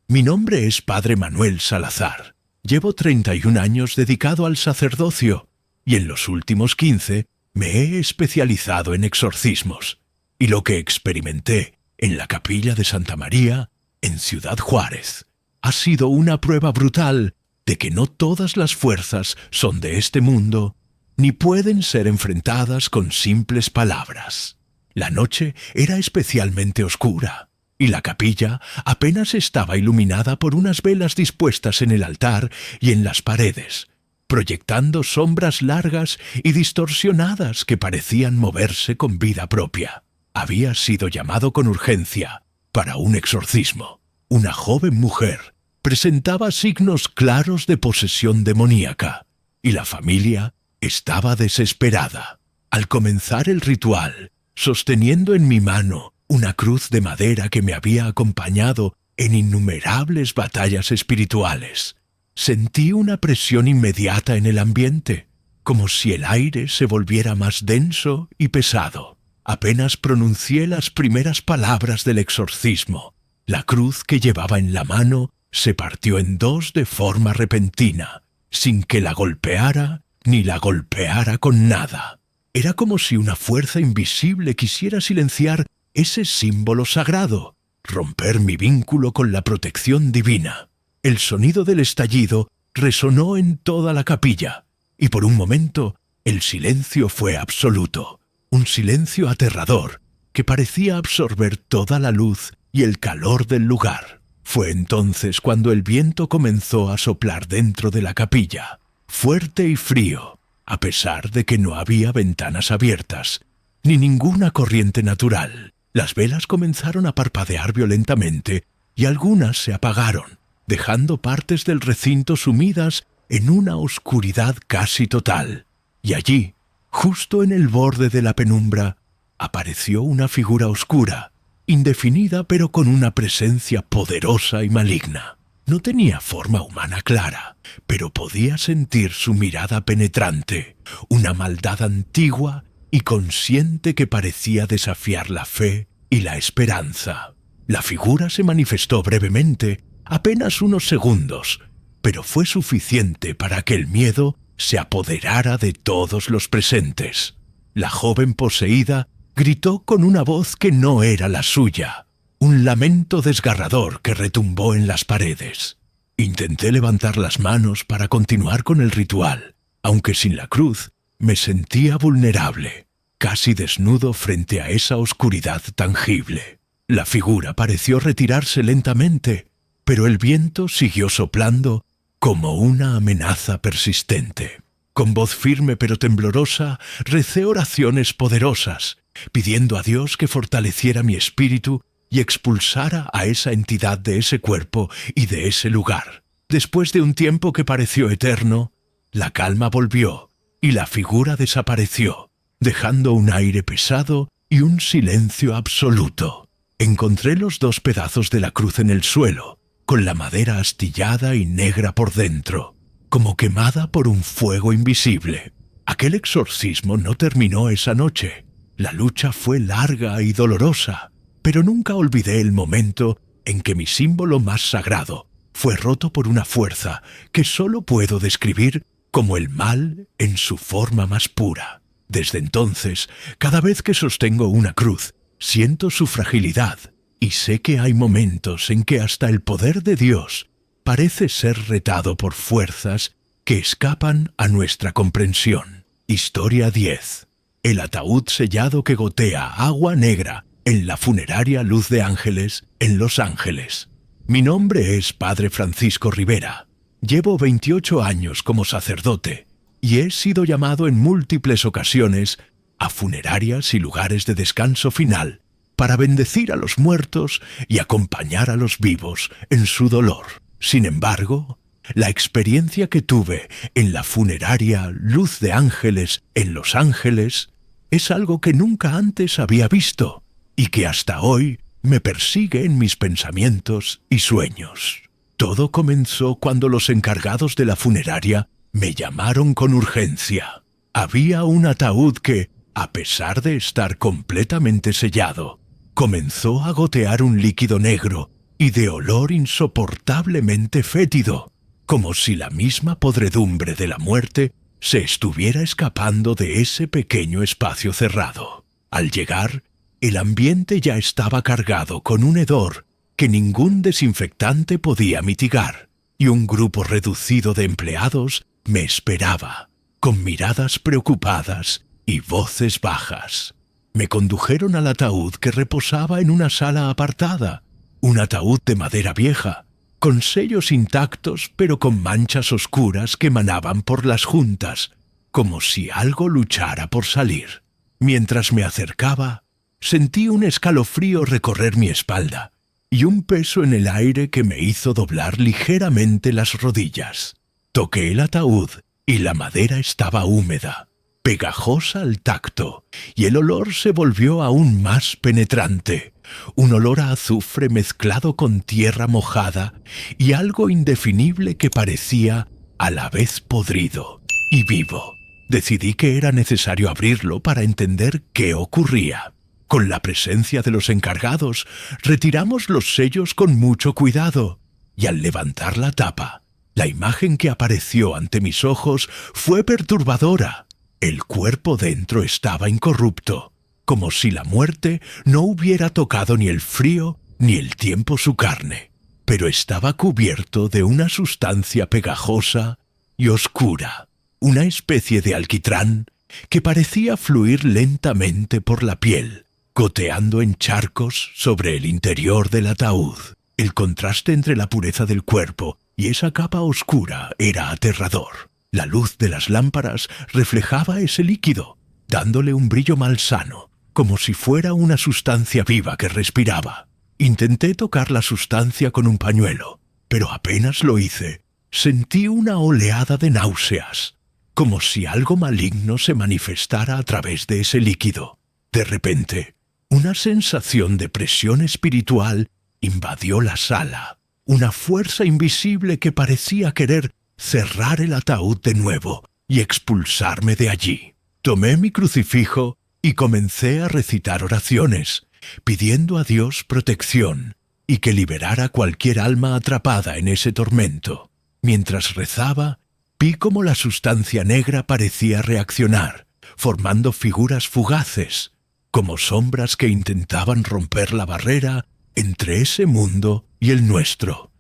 Mi nombre es Padre Manuel Salazar. Llevo 31 años dedicado al sacerdocio, y en los últimos 15 me he especializado en exorcismos. Y lo que experimenté en la capilla de Santa María, en Ciudad Juárez, ha sido una prueba brutal de que no todas las fuerzas son de este mundo, ni pueden ser enfrentadas con simples palabras. La noche era especialmente oscura, y la capilla apenas estaba iluminada por unas velas dispuestas en el altar y en las paredes, proyectando sombras largas y distorsionadas que parecían moverse con vida propia. Había sido llamado con urgencia para un exorcismo. Una joven mujer presentaba signos claros de posesión demoníaca, y la familia estaba desesperada. Al comenzar el ritual, sosteniendo en mi mano una cruz de madera que me había acompañado en innumerables batallas espirituales, sentí una presión inmediata en el ambiente, como si el aire se volviera más denso y pesado. Apenas pronuncié las primeras palabras del exorcismo, la cruz que llevaba en la mano se partió en dos de forma repentina, sin que la golpeara ni la golpeara con nada. Era como si una fuerza invisible quisiera silenciar ese símbolo sagrado, romper mi vínculo con la protección divina. El sonido del estallido resonó en toda la capilla, y por un momento el silencio fue absoluto, un silencio aterrador que parecía absorber toda la luz y el calor del lugar. Fue entonces cuando el viento comenzó a soplar dentro de la capilla, fuerte y frío, a pesar de que no había ventanas abiertas, ni ninguna corriente natural. Las velas comenzaron a parpadear violentamente y algunas se apagaron, dejando partes del recinto sumidas en una oscuridad casi total. Y allí, justo en el borde de la penumbra, apareció una figura oscura, indefinida pero con una presencia poderosa y maligna. No tenía forma humana clara, pero podía sentir su mirada penetrante, una maldad antigua y consciente que parecía desafiar la fe y la esperanza. La figura se manifestó brevemente, apenas unos segundos, pero fue suficiente para que el miedo se apoderara de todos los presentes. La joven poseída gritó con una voz que no era la suya, un lamento desgarrador que retumbó en las paredes. Intenté levantar las manos para continuar con el ritual, aunque sin la cruz me sentía vulnerable, casi desnudo frente a esa oscuridad tangible. La figura pareció retirarse lentamente, pero el viento siguió soplando como una amenaza persistente. Con voz firme pero temblorosa, recé oraciones poderosas, pidiendo a Dios que fortaleciera mi espíritu y expulsara a esa entidad de ese cuerpo y de ese lugar. Después de un tiempo que pareció eterno, la calma volvió y la figura desapareció, dejando un aire pesado y un silencio absoluto. Encontré los dos pedazos de la cruz en el suelo, con la madera astillada y negra por dentro, como quemada por un fuego invisible. Aquel exorcismo no terminó esa noche. La lucha fue larga y dolorosa, pero nunca olvidé el momento en que mi símbolo más sagrado fue roto por una fuerza que solo puedo describir como el mal en su forma más pura. Desde entonces, cada vez que sostengo una cruz, siento su fragilidad y sé que hay momentos en que hasta el poder de Dios parece ser retado por fuerzas que escapan a nuestra comprensión. Historia 10. El ataúd sellado que gotea agua negra en la funeraria Luz de Ángeles en Los Ángeles. Mi nombre es Padre Francisco Rivera. Llevo 28 años como sacerdote y he sido llamado en múltiples ocasiones a funerarias y lugares de descanso final para bendecir a los muertos y acompañar a los vivos en su dolor. Sin embargo, la experiencia que tuve en la funeraria Luz de Ángeles en Los Ángeles es algo que nunca antes había visto y que hasta hoy me persigue en mis pensamientos y sueños. Todo comenzó cuando los encargados de la funeraria me llamaron con urgencia. Había un ataúd que, a pesar de estar completamente sellado, comenzó a gotear un líquido negro y de olor insoportablemente fétido, como si la misma podredumbre de la muerte se estuviera escapando de ese pequeño espacio cerrado. Al llegar, el ambiente ya estaba cargado con un hedor que ningún desinfectante podía mitigar, y un grupo reducido de empleados me esperaba, con miradas preocupadas y voces bajas. Me condujeron al ataúd que reposaba en una sala apartada, un ataúd de madera vieja, con sellos intactos pero con manchas oscuras que emanaban por las juntas, como si algo luchara por salir. Mientras me acercaba, sentí un escalofrío recorrer mi espalda y un peso en el aire que me hizo doblar ligeramente las rodillas. Toqué el ataúd y la madera estaba húmeda, pegajosa al tacto, y el olor se volvió aún más penetrante, un olor a azufre mezclado con tierra mojada y algo indefinible que parecía a la vez podrido y vivo. Decidí que era necesario abrirlo para entender qué ocurría. Con la presencia de los encargados, retiramos los sellos con mucho cuidado, y al levantar la tapa, la imagen que apareció ante mis ojos fue perturbadora. El cuerpo dentro estaba incorrupto, como si la muerte no hubiera tocado ni el frío ni el tiempo su carne, pero estaba cubierto de una sustancia pegajosa y oscura, una especie de alquitrán que parecía fluir lentamente por la piel, goteando en charcos sobre el interior del ataúd. El contraste entre la pureza del cuerpo y esa capa oscura era aterrador. La luz de las lámparas reflejaba ese líquido, dándole un brillo malsano, como si fuera una sustancia viva que respiraba. Intenté tocar la sustancia con un pañuelo, pero apenas lo hice, sentí una oleada de náuseas, como si algo maligno se manifestara a través de ese líquido. De repente, una sensación de presión espiritual invadió la sala, una fuerza invisible que parecía querer cerrar el ataúd de nuevo y expulsarme de allí. Tomé mi crucifijo y comencé a recitar oraciones, pidiendo a Dios protección y que liberara cualquier alma atrapada en ese tormento. Mientras rezaba, vi cómo la sustancia negra parecía reaccionar, formando figuras fugaces, como sombras que intentaban romper la barrera entre ese mundo y el nuestro.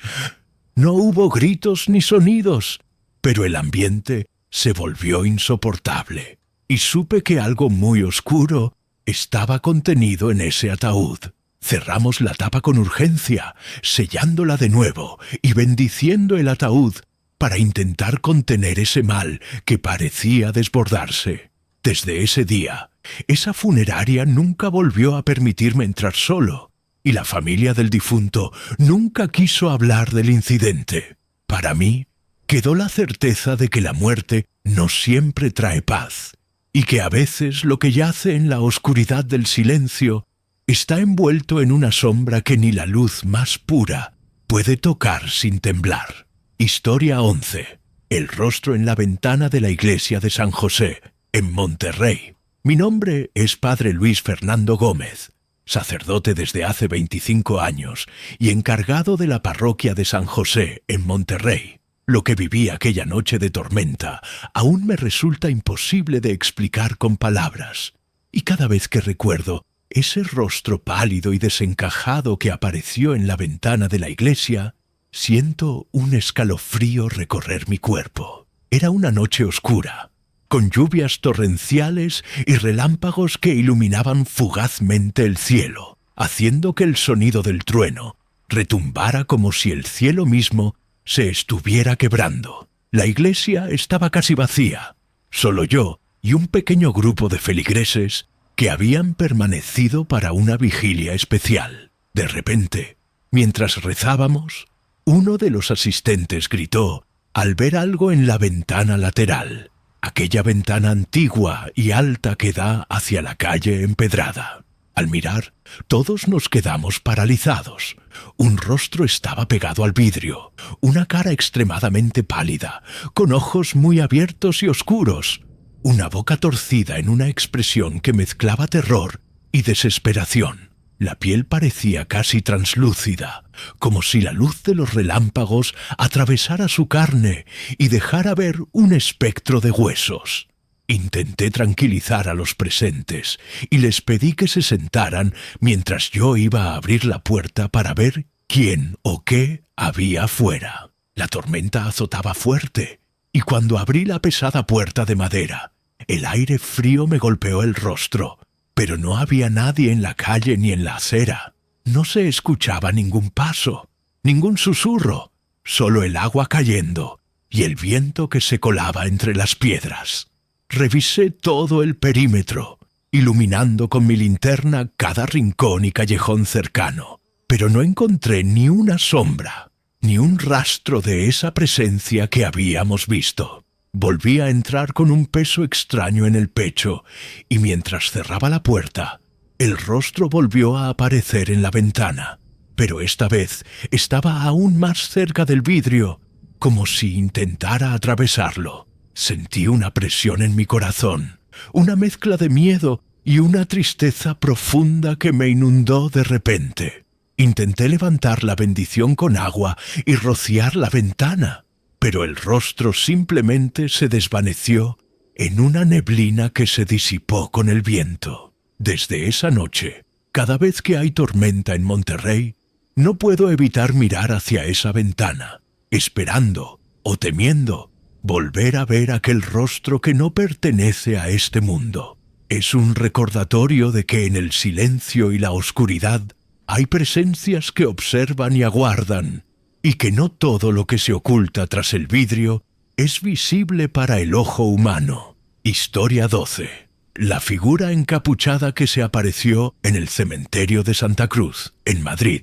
No hubo gritos ni sonidos, pero el ambiente se volvió insoportable, y supe que algo muy oscuro estaba contenido en ese ataúd. Cerramos la tapa con urgencia, sellándola de nuevo y bendiciendo el ataúd para intentar contener ese mal que parecía desbordarse. Desde ese día, esa funeraria nunca volvió a permitirme entrar solo, y la familia del difunto nunca quiso hablar del incidente. Para mí, quedó la certeza de que la muerte no siempre trae paz, y que a veces lo que yace en la oscuridad del silencio está envuelto en una sombra que ni la luz más pura puede tocar sin temblar. Historia 11. El rostro en la ventana de la iglesia de San José, en Monterrey. Mi nombre es Padre Luis Fernando Gómez, sacerdote desde hace 25 años y encargado de la parroquia de San José, en Monterrey. Lo que viví aquella noche de tormenta aún me resulta imposible de explicar con palabras, y cada vez que recuerdo ese rostro pálido y desencajado que apareció en la ventana de la iglesia, siento un escalofrío recorrer mi cuerpo. Era una noche oscura, con lluvias torrenciales y relámpagos que iluminaban fugazmente el cielo, haciendo que el sonido del trueno retumbara como si el cielo mismo se estuviera quebrando. La iglesia estaba casi vacía, solo yo y un pequeño grupo de feligreses que habían permanecido para una vigilia especial. De repente, mientras rezábamos, uno de los asistentes gritó al ver algo en la ventana lateral, aquella ventana antigua y alta que da hacia la calle empedrada. Al mirar, todos nos quedamos paralizados. Un rostro estaba pegado al vidrio, una cara extremadamente pálida, con ojos muy abiertos y oscuros, una boca torcida en una expresión que mezclaba terror y desesperación. La piel parecía casi translúcida, como si la luz de los relámpagos atravesara su carne y dejara ver un espectro de huesos. Intenté tranquilizar a los presentes y les pedí que se sentaran mientras yo iba a abrir la puerta para ver quién o qué había afuera. La tormenta azotaba fuerte, y cuando abrí la pesada puerta de madera, el aire frío me golpeó el rostro, pero no había nadie en la calle ni en la acera. No se escuchaba ningún paso, ningún susurro, solo el agua cayendo y el viento que se colaba entre las piedras. Revisé todo el perímetro, iluminando con mi linterna cada rincón y callejón cercano, pero no encontré ni una sombra, ni un rastro de esa presencia que habíamos visto. Volví a entrar con un peso extraño en el pecho, y mientras cerraba la puerta, el rostro volvió a aparecer en la ventana, pero esta vez estaba aún más cerca del vidrio, como si intentara atravesarlo. Sentí una presión en mi corazón, una mezcla de miedo y una tristeza profunda que me inundó de repente. Intenté levantar la bendición con agua y rociar la ventana, pero el rostro simplemente se desvaneció en una neblina que se disipó con el viento. Desde esa noche, cada vez que hay tormenta en Monterrey, no puedo evitar mirar hacia esa ventana, esperando o temiendo volver a ver aquel rostro que no pertenece a este mundo. Es un recordatorio de que en el silencio y la oscuridad hay presencias que observan y aguardan, y que no todo lo que se oculta tras el vidrio es visible para el ojo humano. Historia 12. La figura encapuchada que se apareció en el cementerio de Santa Cruz, en Madrid.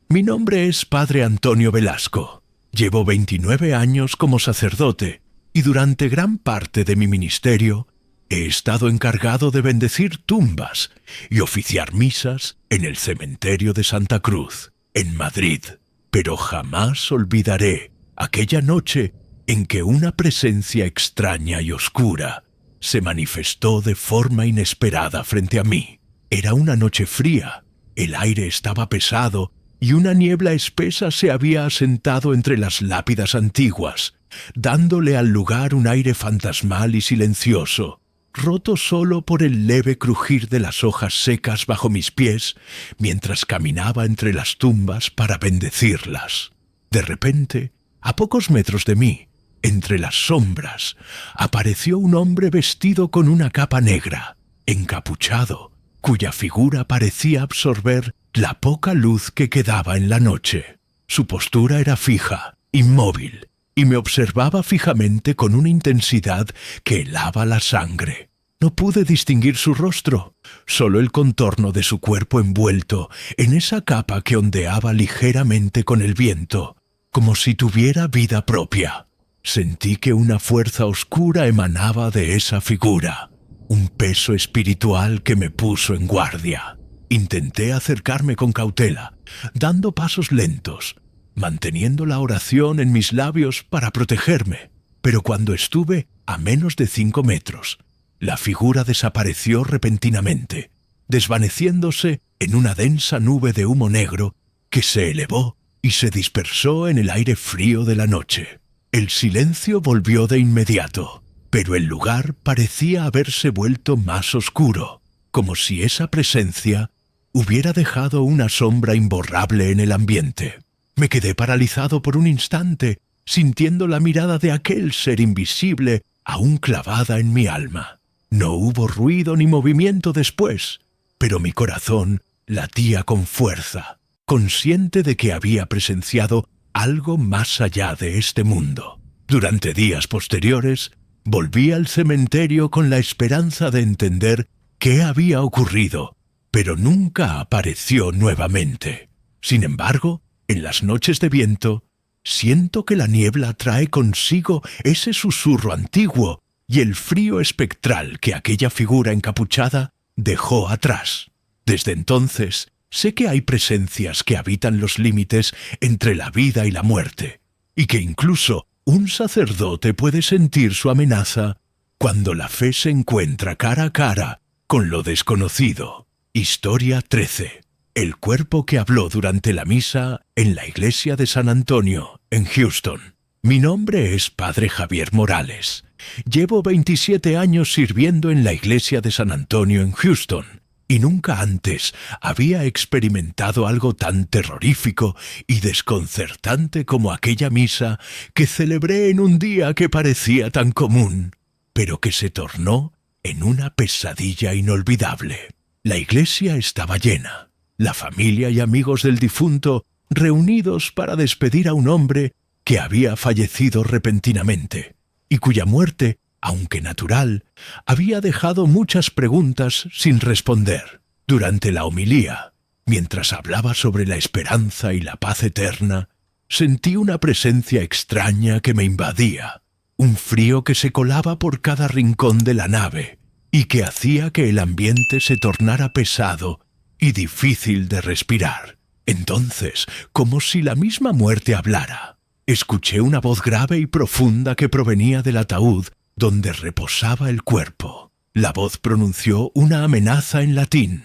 Mi nombre es Padre Antonio Velasco. Llevo 29 años como sacerdote y durante gran parte de mi ministerio he estado encargado de bendecir tumbas y oficiar misas en el cementerio de Santa Cruz, en Madrid. Pero jamás olvidaré aquella noche en que una presencia extraña y oscura se manifestó de forma inesperada frente a mí. Era una noche fría, el aire estaba pesado y una niebla espesa se había asentado entre las lápidas antiguas, dándole al lugar un aire fantasmal y silencioso, roto solo por el leve crujir de las hojas secas bajo mis pies mientras caminaba entre las tumbas para bendecirlas. De repente, a pocos metros de mí, entre las sombras, apareció un hombre vestido con una capa negra, encapuchado, cuya figura parecía absorber la poca luz que quedaba en la noche. Su postura era fija, inmóvil, y me observaba fijamente con una intensidad que helaba la sangre. No pude distinguir su rostro, solo el contorno de su cuerpo envuelto en esa capa que ondeaba ligeramente con el viento, como si tuviera vida propia. Sentí que una fuerza oscura emanaba de esa figura, un peso espiritual que me puso en guardia. Intenté acercarme con cautela, dando pasos lentos, manteniendo la oración en mis labios para protegerme, pero cuando estuve a menos de 5 metros, la figura desapareció repentinamente, desvaneciéndose en una densa nube de humo negro que se elevó y se dispersó en el aire frío de la noche. El silencio volvió de inmediato, pero el lugar parecía haberse vuelto más oscuro, como si esa presencia hubiera dejado una sombra imborrable en el ambiente. Me quedé paralizado por un instante, sintiendo la mirada de aquel ser invisible aún clavada en mi alma. No hubo ruido ni movimiento después, pero mi corazón latía con fuerza, consciente de que había presenciado algo más allá de este mundo. Durante días posteriores, volví al cementerio con la esperanza de entender qué había ocurrido, pero nunca apareció nuevamente. Sin embargo, en las noches de viento, siento que la niebla trae consigo ese susurro antiguo y el frío espectral que aquella figura encapuchada dejó atrás. Desde entonces, sé que hay presencias que habitan los límites entre la vida y la muerte, y que incluso un sacerdote puede sentir su amenaza cuando la fe se encuentra cara a cara con lo desconocido. Historia 13. El cuerpo que habló durante la misa en la iglesia de San Antonio, en Houston. Mi nombre es Padre Javier Morales. Llevo 27 años sirviendo en la iglesia de San Antonio en Houston, y nunca antes había experimentado algo tan terrorífico y desconcertante como aquella misa que celebré en un día que parecía tan común, pero que se tornó en una pesadilla inolvidable. La iglesia estaba llena, la familia y amigos del difunto reunidos para despedir a un hombre que había fallecido repentinamente, y cuya muerte, aunque natural, había dejado muchas preguntas sin responder. Durante la homilía, mientras hablaba sobre la esperanza y la paz eterna, sentí una presencia extraña que me invadía, un frío que se colaba por cada rincón de la nave y que hacía que el ambiente se tornara pesado y difícil de respirar. Entonces, como si la misma muerte hablara, escuché una voz grave y profunda que provenía del ataúd donde reposaba el cuerpo. La voz pronunció una amenaza en latín,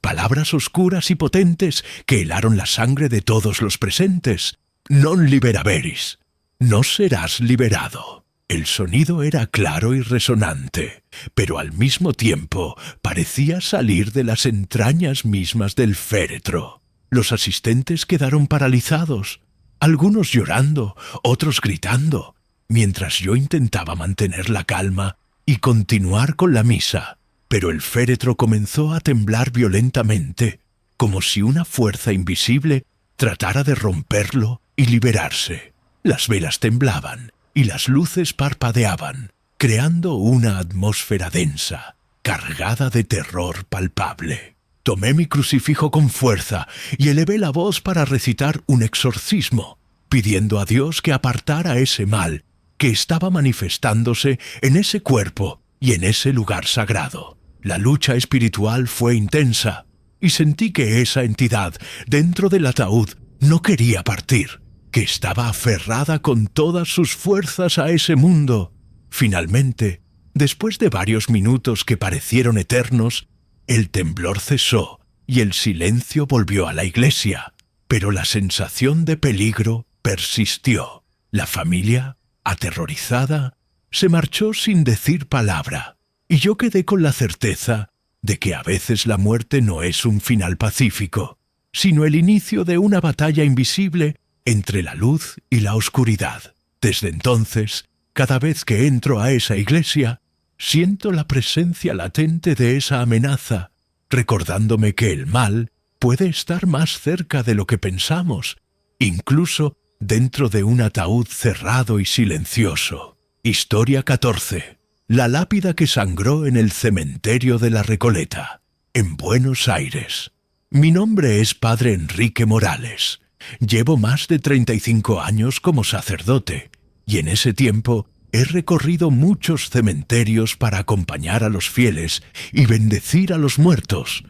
palabras oscuras y potentes que helaron la sangre de todos los presentes. Non liberaveris, no serás liberado. El sonido era claro y resonante, pero al mismo tiempo parecía salir de las entrañas mismas del féretro. Los asistentes quedaron paralizados, algunos llorando, otros gritando, mientras yo intentaba mantener la calma y continuar con la misa. Pero el féretro comenzó a temblar violentamente, como si una fuerza invisible tratara de romperlo y liberarse. Las velas temblaban y las luces parpadeaban, creando una atmósfera densa, cargada de terror palpable. Tomé mi crucifijo con fuerza y elevé la voz para recitar un exorcismo, pidiendo a Dios que apartara ese mal que estaba manifestándose en ese cuerpo y en ese lugar sagrado. La lucha espiritual fue intensa y sentí que esa entidad dentro del ataúd no quería partir, que estaba aferrada con todas sus fuerzas a ese mundo. Finalmente, después de varios minutos que parecieron eternos, el temblor cesó y el silencio volvió a la iglesia, pero la sensación de peligro persistió. La familia, aterrorizada, se marchó sin decir palabra, y yo quedé con la certeza de que a veces la muerte no es un final pacífico, sino el inicio de una batalla invisible entre la luz y la oscuridad. Desde entonces, cada vez que entro a esa iglesia, siento la presencia latente de esa amenaza, recordándome que el mal puede estar más cerca de lo que pensamos, incluso dentro de un ataúd cerrado y silencioso. Historia 14. La lápida que sangró en el cementerio de la Recoleta, en Buenos Aires. Mi nombre es Padre Enrique Morales. Llevo más de 35 años como sacerdote, y en ese tiempo he recorrido muchos cementerios para acompañar a los fieles y bendecir a los muertos.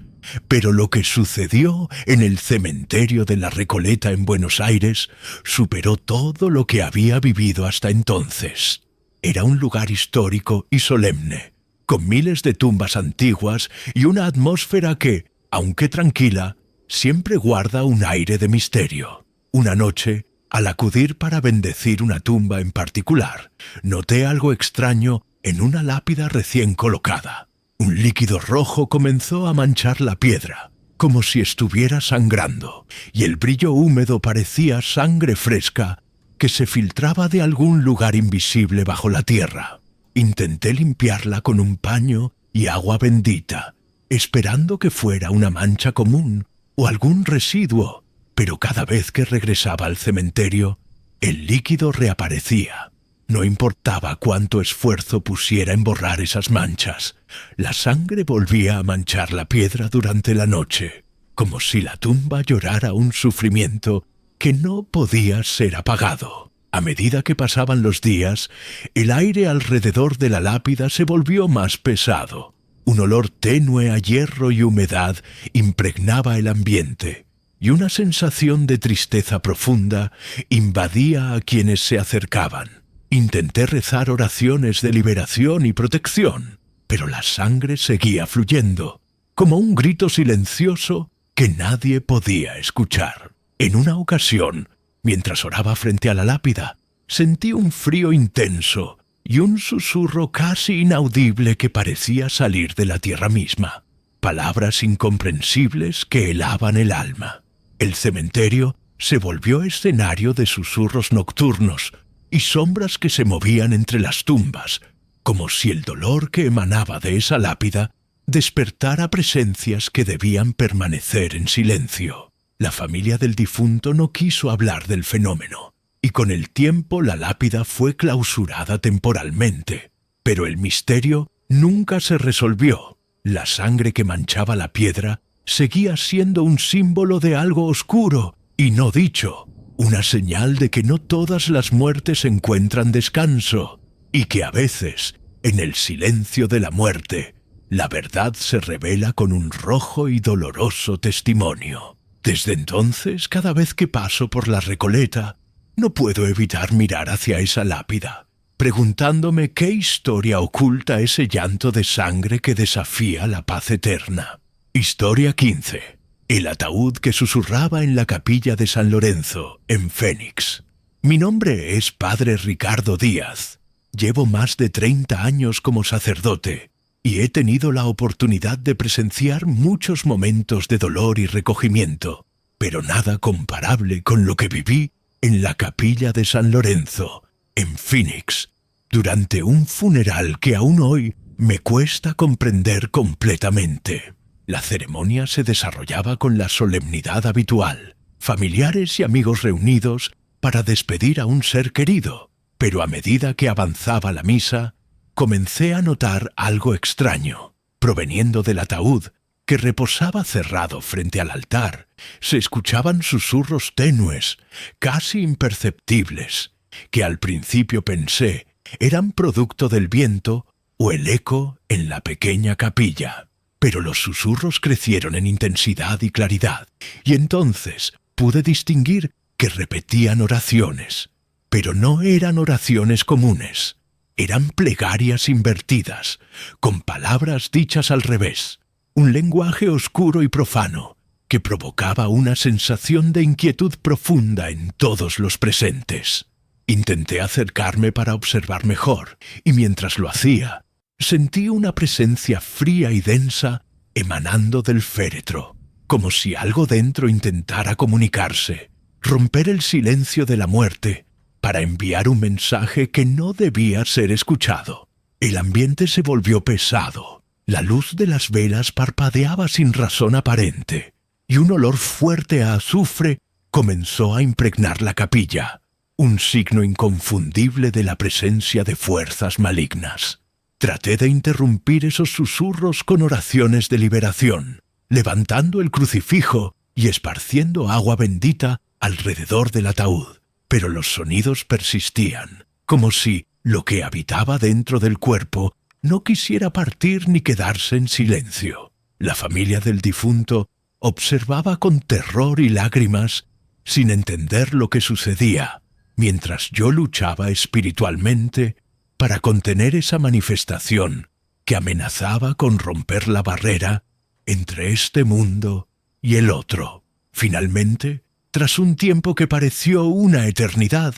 Pero lo que sucedió en el cementerio de la Recoleta en Buenos Aires superó todo lo que había vivido hasta entonces. Era un lugar histórico y solemne, con miles de tumbas antiguas y una atmósfera que, aunque tranquila, siempre guarda un aire de misterio. Una noche, al acudir para bendecir una tumba en particular, noté algo extraño en una lápida recién colocada. Un líquido rojo comenzó a manchar la piedra, como si estuviera sangrando, y el brillo húmedo parecía sangre fresca que se filtraba de algún lugar invisible bajo la tierra. Intenté limpiarla con un paño y agua bendita, esperando que fuera una mancha común o algún residuo, pero cada vez que regresaba al cementerio, el líquido reaparecía. No importaba cuánto esfuerzo pusiera en borrar esas manchas, la sangre volvía a manchar la piedra durante la noche, como si la tumba llorara un sufrimiento que no podía ser apagado. A medida que pasaban los días, el aire alrededor de la lápida se volvió más pesado. Un olor tenue a hierro y humedad impregnaba el ambiente, y una sensación de tristeza profunda invadía a quienes se acercaban. Intenté rezar oraciones de liberación y protección, pero la sangre seguía fluyendo, como un grito silencioso que nadie podía escuchar. En una ocasión, mientras oraba frente a la lápida, sentí un frío intenso y un susurro casi inaudible que parecía salir de la tierra misma. Palabras incomprensibles que helaban el alma. El cementerio se volvió escenario de susurros nocturnos y sombras que se movían entre las tumbas, como si el dolor que emanaba de esa lápida despertara presencias que debían permanecer en silencio. La familia del difunto no quiso hablar del fenómeno, y con el tiempo la lápida fue clausurada temporalmente. Pero el misterio nunca se resolvió. La sangre que manchaba la piedra seguía siendo un símbolo de algo oscuro y no dicho, una señal de que no todas las muertes encuentran descanso, y que a veces, en el silencio de la muerte, la verdad se revela con un rojo y doloroso testimonio. Desde entonces, cada vez que paso por la Recoleta, no puedo evitar mirar hacia esa lápida, preguntándome qué historia oculta ese llanto de sangre que desafía la paz eterna. Historia 15. El ataúd que susurraba en la capilla de San Lorenzo, en Fénix. Mi nombre es Padre Ricardo Díaz. Llevo más de 30 años como sacerdote y he tenido la oportunidad de presenciar muchos momentos de dolor y recogimiento, pero nada comparable con lo que viví en la capilla de San Lorenzo, en Phoenix, durante un funeral que aún hoy me cuesta comprender completamente. La ceremonia se desarrollaba con la solemnidad habitual, familiares y amigos reunidos para despedir a un ser querido, pero a medida que avanzaba la misa, comencé a notar algo extraño. Proveniendo del ataúd, que reposaba cerrado frente al altar, se escuchaban susurros tenues, casi imperceptibles, que al principio pensé eran producto del viento o el eco en la pequeña capilla. Pero los susurros crecieron en intensidad y claridad, y entonces pude distinguir que repetían oraciones. Pero no eran oraciones comunes, eran plegarias invertidas, con palabras dichas al revés, un lenguaje oscuro y profano que provocaba una sensación de inquietud profunda en todos los presentes. Intenté acercarme para observar mejor, y mientras lo hacía, sentí una presencia fría y densa emanando del féretro, como si algo dentro intentara comunicarse, romper el silencio de la muerte, para enviar un mensaje que no debía ser escuchado. El ambiente se volvió pesado, la luz de las velas parpadeaba sin razón aparente, y un olor fuerte a azufre comenzó a impregnar la capilla, un signo inconfundible de la presencia de fuerzas malignas. Traté de interrumpir esos susurros con oraciones de liberación, levantando el crucifijo y esparciendo agua bendita alrededor del ataúd. Pero los sonidos persistían, como si lo que habitaba dentro del cuerpo no quisiera partir ni quedarse en silencio. La familia del difunto observaba con terror y lágrimas, sin entender lo que sucedía, mientras yo luchaba espiritualmente para contener esa manifestación que amenazaba con romper la barrera entre este mundo y el otro. Finalmente, tras un tiempo que pareció una eternidad,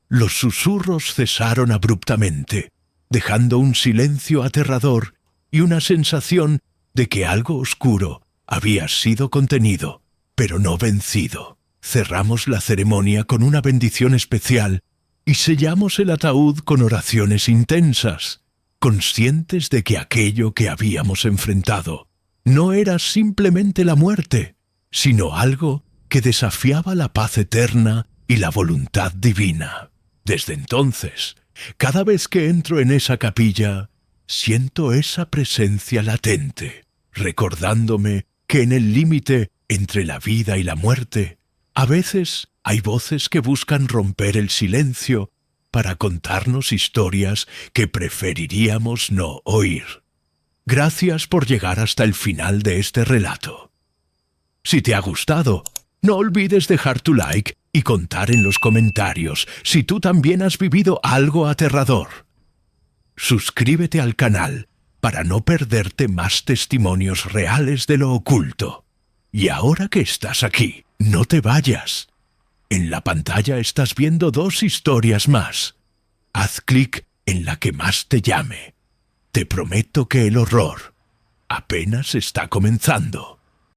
los susurros cesaron abruptamente, dejando un silencio aterrador y una sensación de que algo oscuro había sido contenido, pero no vencido. Cerramos la ceremonia con una bendición especial y sellamos el ataúd con oraciones intensas, conscientes de que aquello que habíamos enfrentado no era simplemente la muerte, sino algo que desafiaba la paz eterna y la voluntad divina. Desde entonces, cada vez que entro en esa capilla, siento esa presencia latente, recordándome que en el límite entre la vida y la muerte, a veces hay voces que buscan romper el silencio para contarnos historias que preferiríamos no oír. Gracias por llegar hasta el final de este relato. Si te ha gustado, no olvides dejar tu like y contar en los comentarios si tú también has vivido algo aterrador. Suscríbete al canal para no perderte más testimonios reales de lo oculto. Y ahora que estás aquí, no te vayas. En la pantalla estás viendo 2 historias más. Haz clic en la que más te llame. Te prometo que el horror apenas está comenzando.